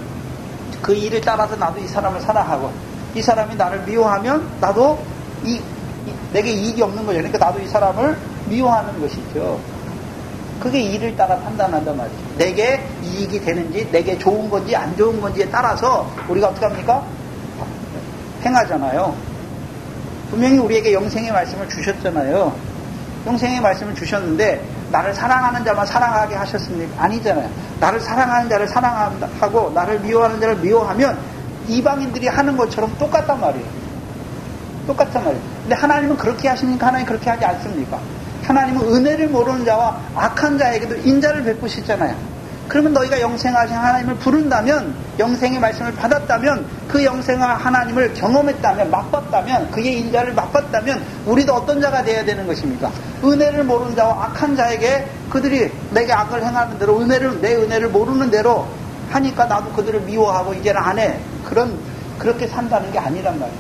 그 일을 따라서 나도 이 사람을 사랑하고 이 사람이 나를 미워하면 나도 내게 이익이 없는 거죠. 그러니까 나도 이 사람을 미워하는 것이죠. 그게 일을 따라 판단한단 말이죠. 내게 이익이 되는지 내게 좋은 건지 안 좋은 건지에 따라서 우리가 어떻게 합니까? 행하잖아요. 분명히 우리에게 영생의 말씀을 주셨잖아요. 영생의 말씀을 주셨는데 나를 사랑하는 자만 사랑하게 하셨습니까? 아니잖아요. 나를 사랑하는 자를 사랑하고 나를 미워하는 자를 미워하면 이방인들이 하는 것처럼 똑같단 말이에요. 똑같단 말이에요. 근데 하나님은 그렇게 하십니까? 하나님 그렇게 하지 않습니까? 하나님은 은혜를 모르는 자와 악한 자에게도 인자를 베푸시잖아요. 그러면 너희가 영생하신 하나님을 부른다면, 영생의 말씀을 받았다면, 그 영생과 하나님을 경험했다면, 맛봤다면, 그의 인자를 맛봤다면 우리도 어떤 자가 되어야 되는 것입니까? 은혜를 모르는 자와 악한 자에게 그들이 내게 악을 행하는 대로 내 은혜를 모르는 대로 하니까 나도 그들을 미워하고 이제는 안 해. 그렇게 산다는 게 아니란 말이에요.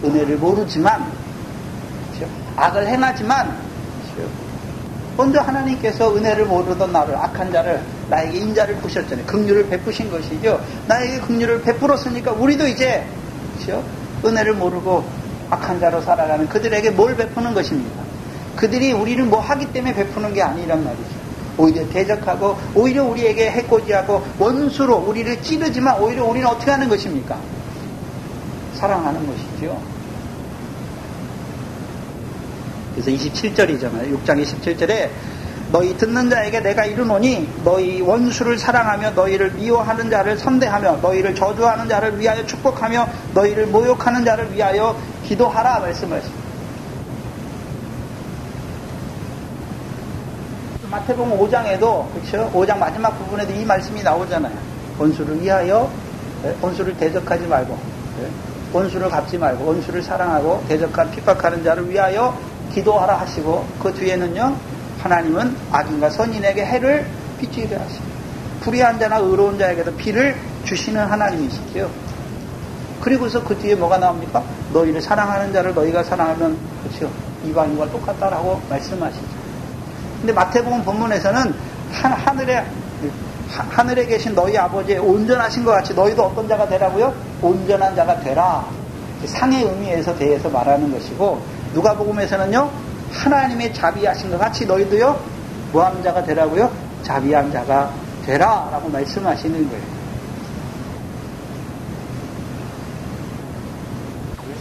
은혜를 모르지만, 그렇죠? 악을 행하지만, 그렇죠? 먼저 하나님께서 은혜를 모르던 나를, 악한 자를, 나에게 인자를 부셨잖아요. 긍휼을 베푸신 것이죠. 나에게 긍휼을 베풀었으니까 우리도 이제, 그렇죠? 은혜를 모르고 악한 자로 살아가는 그들에게 뭘 베푸는 것입니까? 그들이 우리를 뭐 하기 때문에 베푸는 게 아니란 말이죠. 오히려 대적하고, 오히려 우리에게 해코지하고, 원수로 우리를 찌르지만 오히려 우리는 어떻게 하는 것입니까? 사랑하는 것이죠. 그래서 27절이잖아요. 6장 27절에 너희 듣는 자에게 내가 이르노니 너희 원수를 사랑하며 너희를 미워하는 자를 선대하며 너희를 저주하는 자를 위하여 축복하며 너희를 모욕하는 자를 위하여 기도하라 말씀하십니다. 마태복음 5장에도, 그렇죠? 5장 마지막 부분에도 이 말씀이 나오잖아요. 원수를 위하여, 원수를 대적하지 말고, 원수를 갚지 말고 원수를 사랑하고 대적한 핍박하는 자를 위하여 기도하라 하시고, 그 뒤에는요, 하나님은 악인과 선인에게 해를 비추게 하십니다. 불의한 자나 의로운 자에게도 비를 주시는 하나님이시죠. 그리고서 그 뒤에 뭐가 나옵니까? 너희를 사랑하는 자를 너희가 사랑하면, 그렇죠, 이방인과 똑같다라고 말씀하시죠. 근데 마태복음 본문에서는 하늘에 계신 너희 아버지의 온전하신 것 같이 너희도 어떤 자가 되라고요? 온전한 자가 되라. 상의 의미에서 대해서 말하는 것이고, 누가복음에서는요, 하나님의 자비하신 것 같이 너희도요, 뭐하는 자가 되라고요? 자비한 자가 되라 라고 말씀하시는 거예요.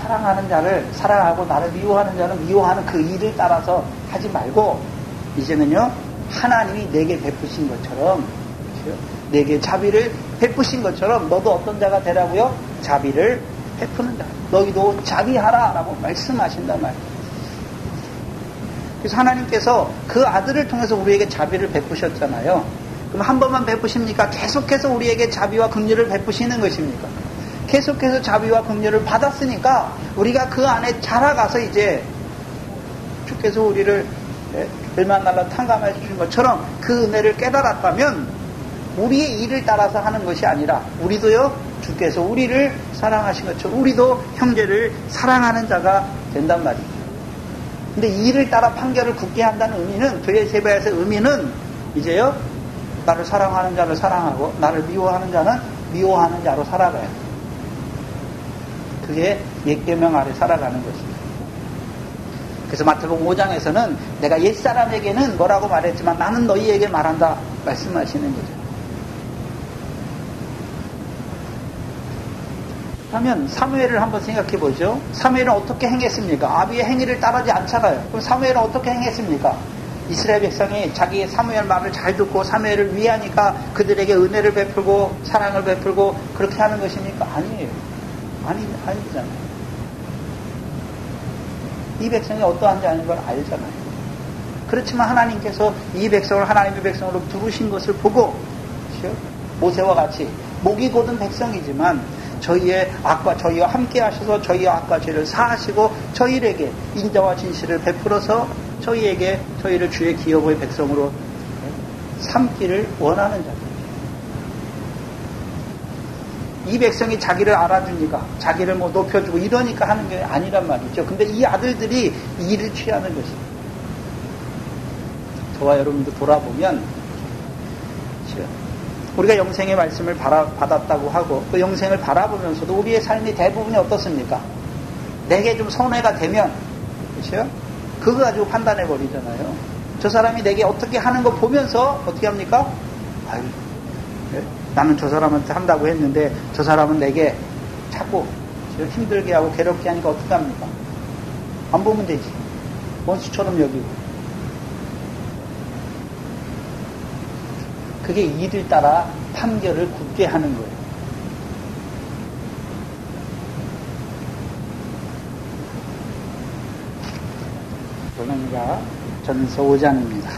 사랑하는 자를 사랑하고 나를 미워하는 자는 미워하는 그 일을 따라서 하지 말고, 이제는요, 하나님이 내게 베푸신 것처럼, 그렇죠? 내게 자비를 베푸신 것처럼 너도 어떤 자가 되라고요? 자비를 베푸는 자. 너희도 자비하라 라고 말씀하신단 말이에요. 그래서 하나님께서 그 아들을 통해서 우리에게 자비를 베푸셨잖아요. 그럼 한 번만 베푸십니까? 계속해서 우리에게 자비와 긍휼을 베푸시는 것입니까? 계속해서 자비와 긍휼을 받았으니까 우리가 그 안에 자라가서 이제 주께서 우리를 얼마 날라 탕감해 주신 것처럼 그 은혜를 깨달았다면 우리의 일을 따라서 하는 것이 아니라 우리도요, 주께서 우리를 사랑하신 것처럼 우리도 형제를 사랑하는 자가 된단 말이죠. 근데 일을 따라 판결을 굳게 한다는 의미는, 브엘세바에서의 의미는 이제요, 나를 사랑하는 자를 사랑하고 나를 미워하는 자는 미워하는 자로 살아가요. 그게 옛계명 아래 살아가는 것입니다. 그래서 마태복음 5장에서는 내가 옛사람에게는 뭐라고 말했지만 나는 너희에게 말한다 말씀하시는 거죠. 그러면 사무엘을 한번 생각해 보죠. 사무엘은 어떻게 행했습니까? 아비의 행위를 따르지 않잖아요. 그럼 사무엘은 어떻게 행했습니까? 이스라엘 백성이 자기의 사무엘 말을 잘 듣고 사무엘을 위하니까 그들에게 은혜를 베풀고 사랑을 베풀고 그렇게 하는 것입니까? 아니에요. 아니잖아요. 이 백성이 어떠한지 아는 걸 알잖아요. 그렇지만 하나님께서 이 백성을 하나님의 백성으로 부르신 것을 보고, 그렇죠? 모세와 같이 목이 곧은 백성이지만 저희의 악과 저희와 함께 하셔서 저희의 악과 죄를 사하시고 저희에게 인자와 진실을 베풀어서 저희를 주의 기업의 백성으로 삼기를 원하는 자들. 이 백성이 자기를 알아주니까, 자기를 뭐 높여주고 이러니까 하는 게 아니란 말이죠. 근데 이 아들들이 이를 취하는 것입니다. 저와 여러분도 돌아보면, 그렇죠? 우리가 영생의 말씀을 받았다고 하고, 그 영생을 바라보면서도 우리의 삶이 대부분이 어떻습니까? 내게 좀 손해가 되면, 그렇죠? 그거 가지고 판단해 버리잖아요. 저 사람이 내게 어떻게 하는 거 보면서 어떻게 합니까? 아유, 네? 나는 저 사람한테 한다고 했는데 저 사람은 내게 자꾸 힘들게 하고 괴롭게 하니까 어떻게 합니까? 안 보면 되지. 원수처럼 여기고. 그게 일을 따라 판결을 굳게 하는 거예요. 그러니까 전서 5장입니다.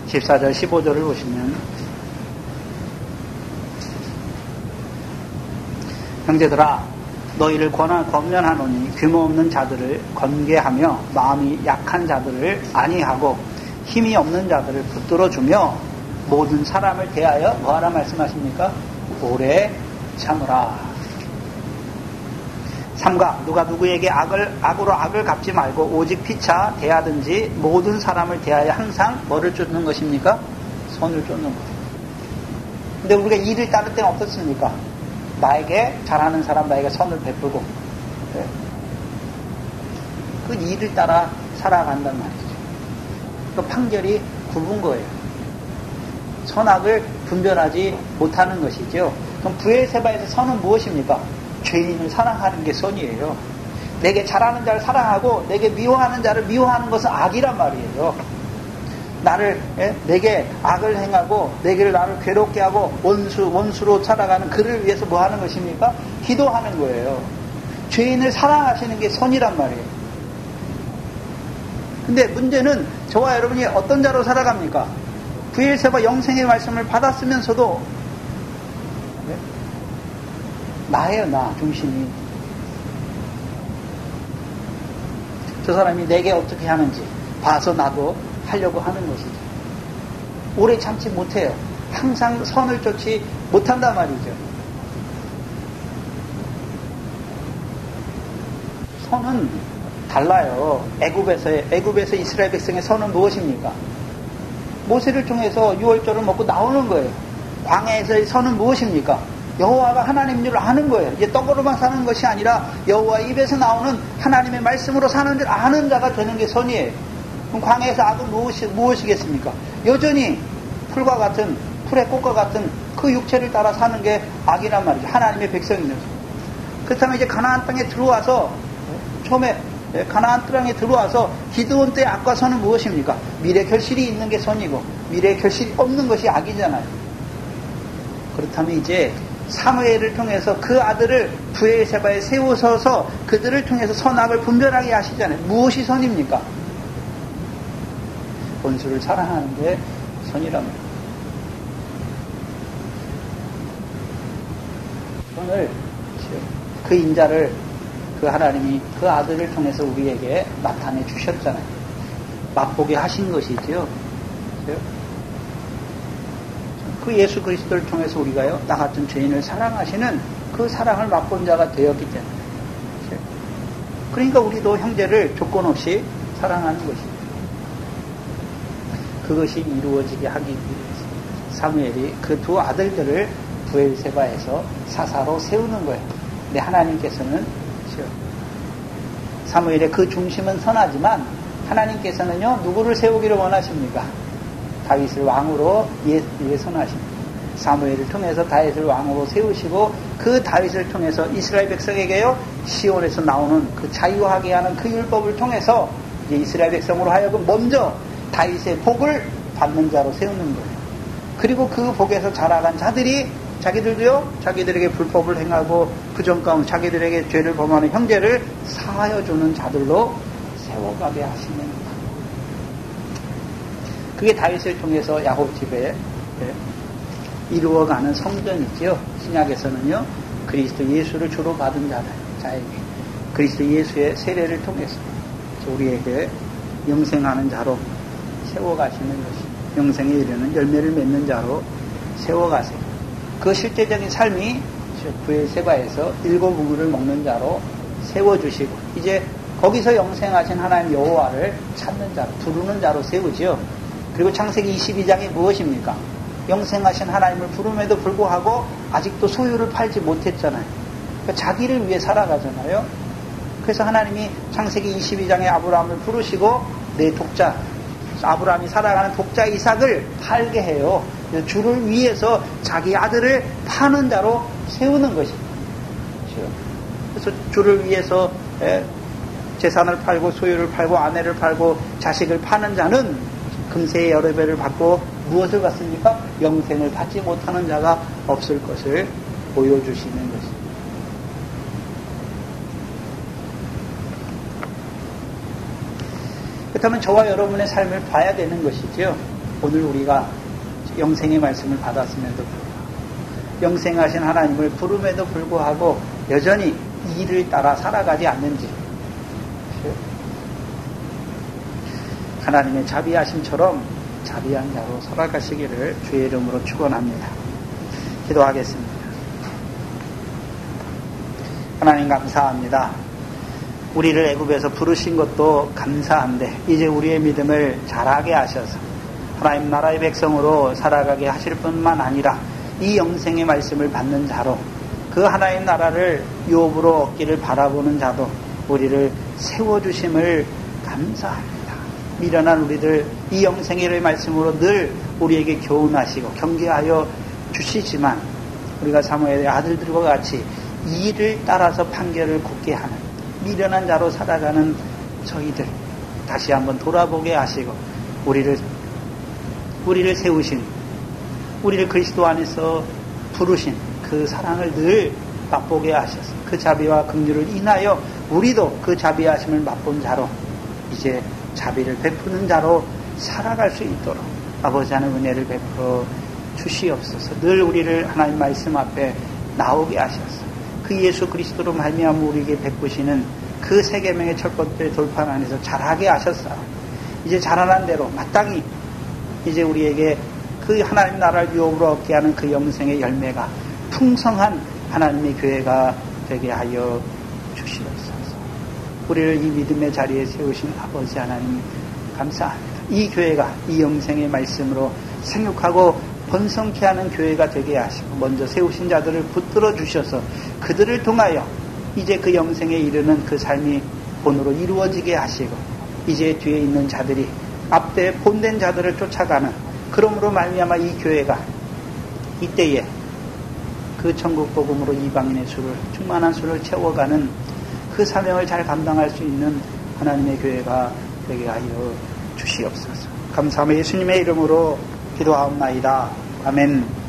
14절 15절을 보시면 형제들아 너희를 권면하노니 규모 없는 자들을 권계하며 마음이 약한 자들을 안위하고 힘이 없는 자들을 붙들어주며 모든 사람을 대하여 뭐하라 말씀하십니까? 오래 참으라. 3가 누가 누구에게 악으로 악을 갚지 말고 오직 피차 대하든지 모든 사람을 대하여 항상 뭐를 쫓는 것입니까? 선을 쫓는 것. 근데 우리가 일을 따를 때는 어떻습니까? 나에게 잘하는 사람 나에게 선을 베풀고 그 일을 따라 살아간단 말이죠. 그 판결이 굽은 거예요. 선악을 분별하지 못하는 것이죠. 그럼 브엘세바에서 선은 무엇입니까? 죄인을 사랑하는 게 선이에요. 내게 잘하는 자를 사랑하고 내게 미워하는 자를 미워하는 것은 악이란 말이에요. 내게 악을 행하고 나를 괴롭게 하고 원수로 살아가는 그를 위해서 뭐 하는 것입니까? 기도하는 거예요. 죄인을 사랑하시는 게 선이란 말이에요. 근데 문제는 저와 여러분이 어떤 자로 살아갑니까? 브엘세바 영생의 말씀을 받았으면서도 나예요, 나 중심이. 저 사람이 내게 어떻게 하는지 봐서 나도 하려고 하는 것이죠. 오래 참지 못해요. 항상 선을 쫓지 못한단 말이죠. 선은 달라요. 애굽에서 이스라엘 백성의 선은 무엇입니까? 모세를 통해서 유월절을 먹고 나오는 거예요. 광야에서의 선은 무엇입니까? 여호와가 하나님인 줄 아는 거예요. 이제 떡으로만 사는 것이 아니라 여호와 입에서 나오는 하나님의 말씀으로 사는 줄 아는 자가 되는 게 선이에요. 그럼 광야에서 악은 무엇이겠습니까? 여전히 풀의 꽃과 같은 그 육체를 따라 사는 게 악이란 말이죠. 하나님의 백성이면서. 그렇다면 이제 가나안 땅에 들어와서 처음에 가나안 땅에 들어와서 기드온 때의 악과 선은 무엇입니까? 미래 결실이 있는 게 선이고 미래 결실이 없는 것이 악이잖아요. 그렇다면 이제 사무엘을 통해서 그 아들을 브엘세바에 세우셔서 그들을 통해서 선악을 분별하게 하시잖아요. 무엇이 선입니까? 원수를 사랑하는 게 선이랍니다. 오늘 그 인자를 그 하나님이 그 아들을 통해서 우리에게 나타내 주셨잖아요. 맛보게 하신 것이지요. 그 예수 그리스도를 통해서 우리가요, 나 같은 죄인을 사랑하시는 그 사랑을 맛본 자가 되었기 때문에. 그러니까 우리도 형제를 조건 없이 사랑하는 것입니다. 그것이 이루어지게 하기 위해서 사무엘이 그 두 아들들을 브엘세바에서 사사로 세우는 거예요. 근데 하나님께서는 사무엘의 그 중심은 선하지만 하나님께서는요, 누구를 세우기를 원하십니까? 다윗을 왕으로 예선하십니다. 사무엘을 통해서 다윗을 왕으로 세우시고 그 다윗을 통해서 이스라엘 백성에게요, 시온에서 나오는 그 자유하게 하는 그 율법을 통해서 이제 이스라엘 백성으로 하여금 먼저 다윗의 복을 받는 자로 세우는 거예요. 그리고 그 복에서 자라간 자들이 자기들도요, 자기들에게 불법을 행하고 그 전 가운데 자기들에게 죄를 범하는 형제를 사하여 주는 자들로 세워가게 하시는 거예요. 그게 다윗을 통해서 야곱 집에 이루어가는 성전이지요. 신약에서는요, 그리스도 예수를 주로 받은 자에게 그리스도 예수의 세례를 통해서 우리에게 영생하는 자로 세워가시는 것이, 영생에 이르는 열매를 맺는 자로 세워가세요. 그 실제적인 삶이 브엘세바에서 일곱 우물을 먹는 자로 세워주시고, 이제 거기서 영생하신 하나님 여호와를 찾는 자로, 부르는 자로 세우지요. 그리고 창세기 22장이 무엇입니까? 영생하신 하나님을 부름에도 불구하고 아직도 소유를 팔지 못했잖아요. 그러니까 자기를 위해 살아가잖아요. 그래서 하나님이 창세기 22장에 아브라함을 부르시고 내 독자, 아브라함이 살아가는 독자 이삭을 팔게 해요. 주를 위해서 자기 아들을 파는 자로 세우는 것입니다. 그래서 주를 위해서 재산을 팔고 소유를 팔고 아내를 팔고 자식을 파는 자는 금세의 여러 배를 받고 무엇을 받습니까? 영생을 받지 못하는 자가 없을 것을 보여주시는 것입니다. 그렇다면 저와 여러분의 삶을 봐야 되는 것이죠. 오늘 우리가 영생의 말씀을 받았음에도 불구하고 영생하신 하나님을 부름에도 불구하고 여전히 이를 따라 살아가지 않는지 하나님의 자비하심처럼 자비한 자로 살아가시기를 주의 이름으로 축원합니다. 기도하겠습니다. 하나님 감사합니다. 우리를 애굽에서 부르신 것도 감사한데 이제 우리의 믿음을 자라게 하셔서 하나님 나라의 백성으로 살아가게 하실 뿐만 아니라 이 영생의 말씀을 받는 자로 그 하나님 나라를 유업으로 얻기를 바라보는 자도 우리를 세워주심을 감사합니다. 미련한 우리들 이 영생의 말씀으로 늘 우리에게 교훈하시고 경계하여 주시지만 우리가 사무엘의 아들들과 같이 이를 따라서 판결을 굳게 하는 미련한 자로 살아가는 저희들 다시 한번 돌아보게 하시고 우리를 세우신 우리를 그리스도 안에서 부르신 그 사랑을 늘 맛보게 하셔서 그 자비와 긍휼을 인하여 우리도 그 자비하심을 맛본 자로 이제 자비를 베푸는 자로 살아갈 수 있도록 아버지 하나님 은혜를 베풀어 주시옵소서. 늘 우리를 하나님 말씀 앞에 나오게 하셔서 그 예수 그리스도로 말미암아 우리에게 베푸시는 그 세 계명의 첫 번째 돌판 안에서 자라게 하셨사. 이제 자라난 대로 마땅히 이제 우리에게 그 하나님 나라를 유업으로 얻게 하는 그 영생의 열매가 풍성한 하나님의 교회가 되게 하여 주시옵소서. 우리를 이 믿음의 자리에 세우신 아버지 하나님 감사합니다. 이 교회가 이 영생의 말씀으로 생육하고 번성케 하는 교회가 되게 하시고 먼저 세우신 자들을 붙들어 주셔서 그들을 통하여 이제 그 영생에 이르는 그 삶이 본으로 이루어지게 하시고 이제 뒤에 있는 자들이 앞에 본된 자들을 쫓아가는 그러므로 말미암아 이 교회가 이때에 그 천국 복음으로 이방인의 수를 충만한 수를 채워가는 그 사명을 잘 감당할 수 있는 하나님의 교회가 되게 하여 주시옵소서. 감사하며 예수님의 이름으로 기도하옵나이다. 아멘.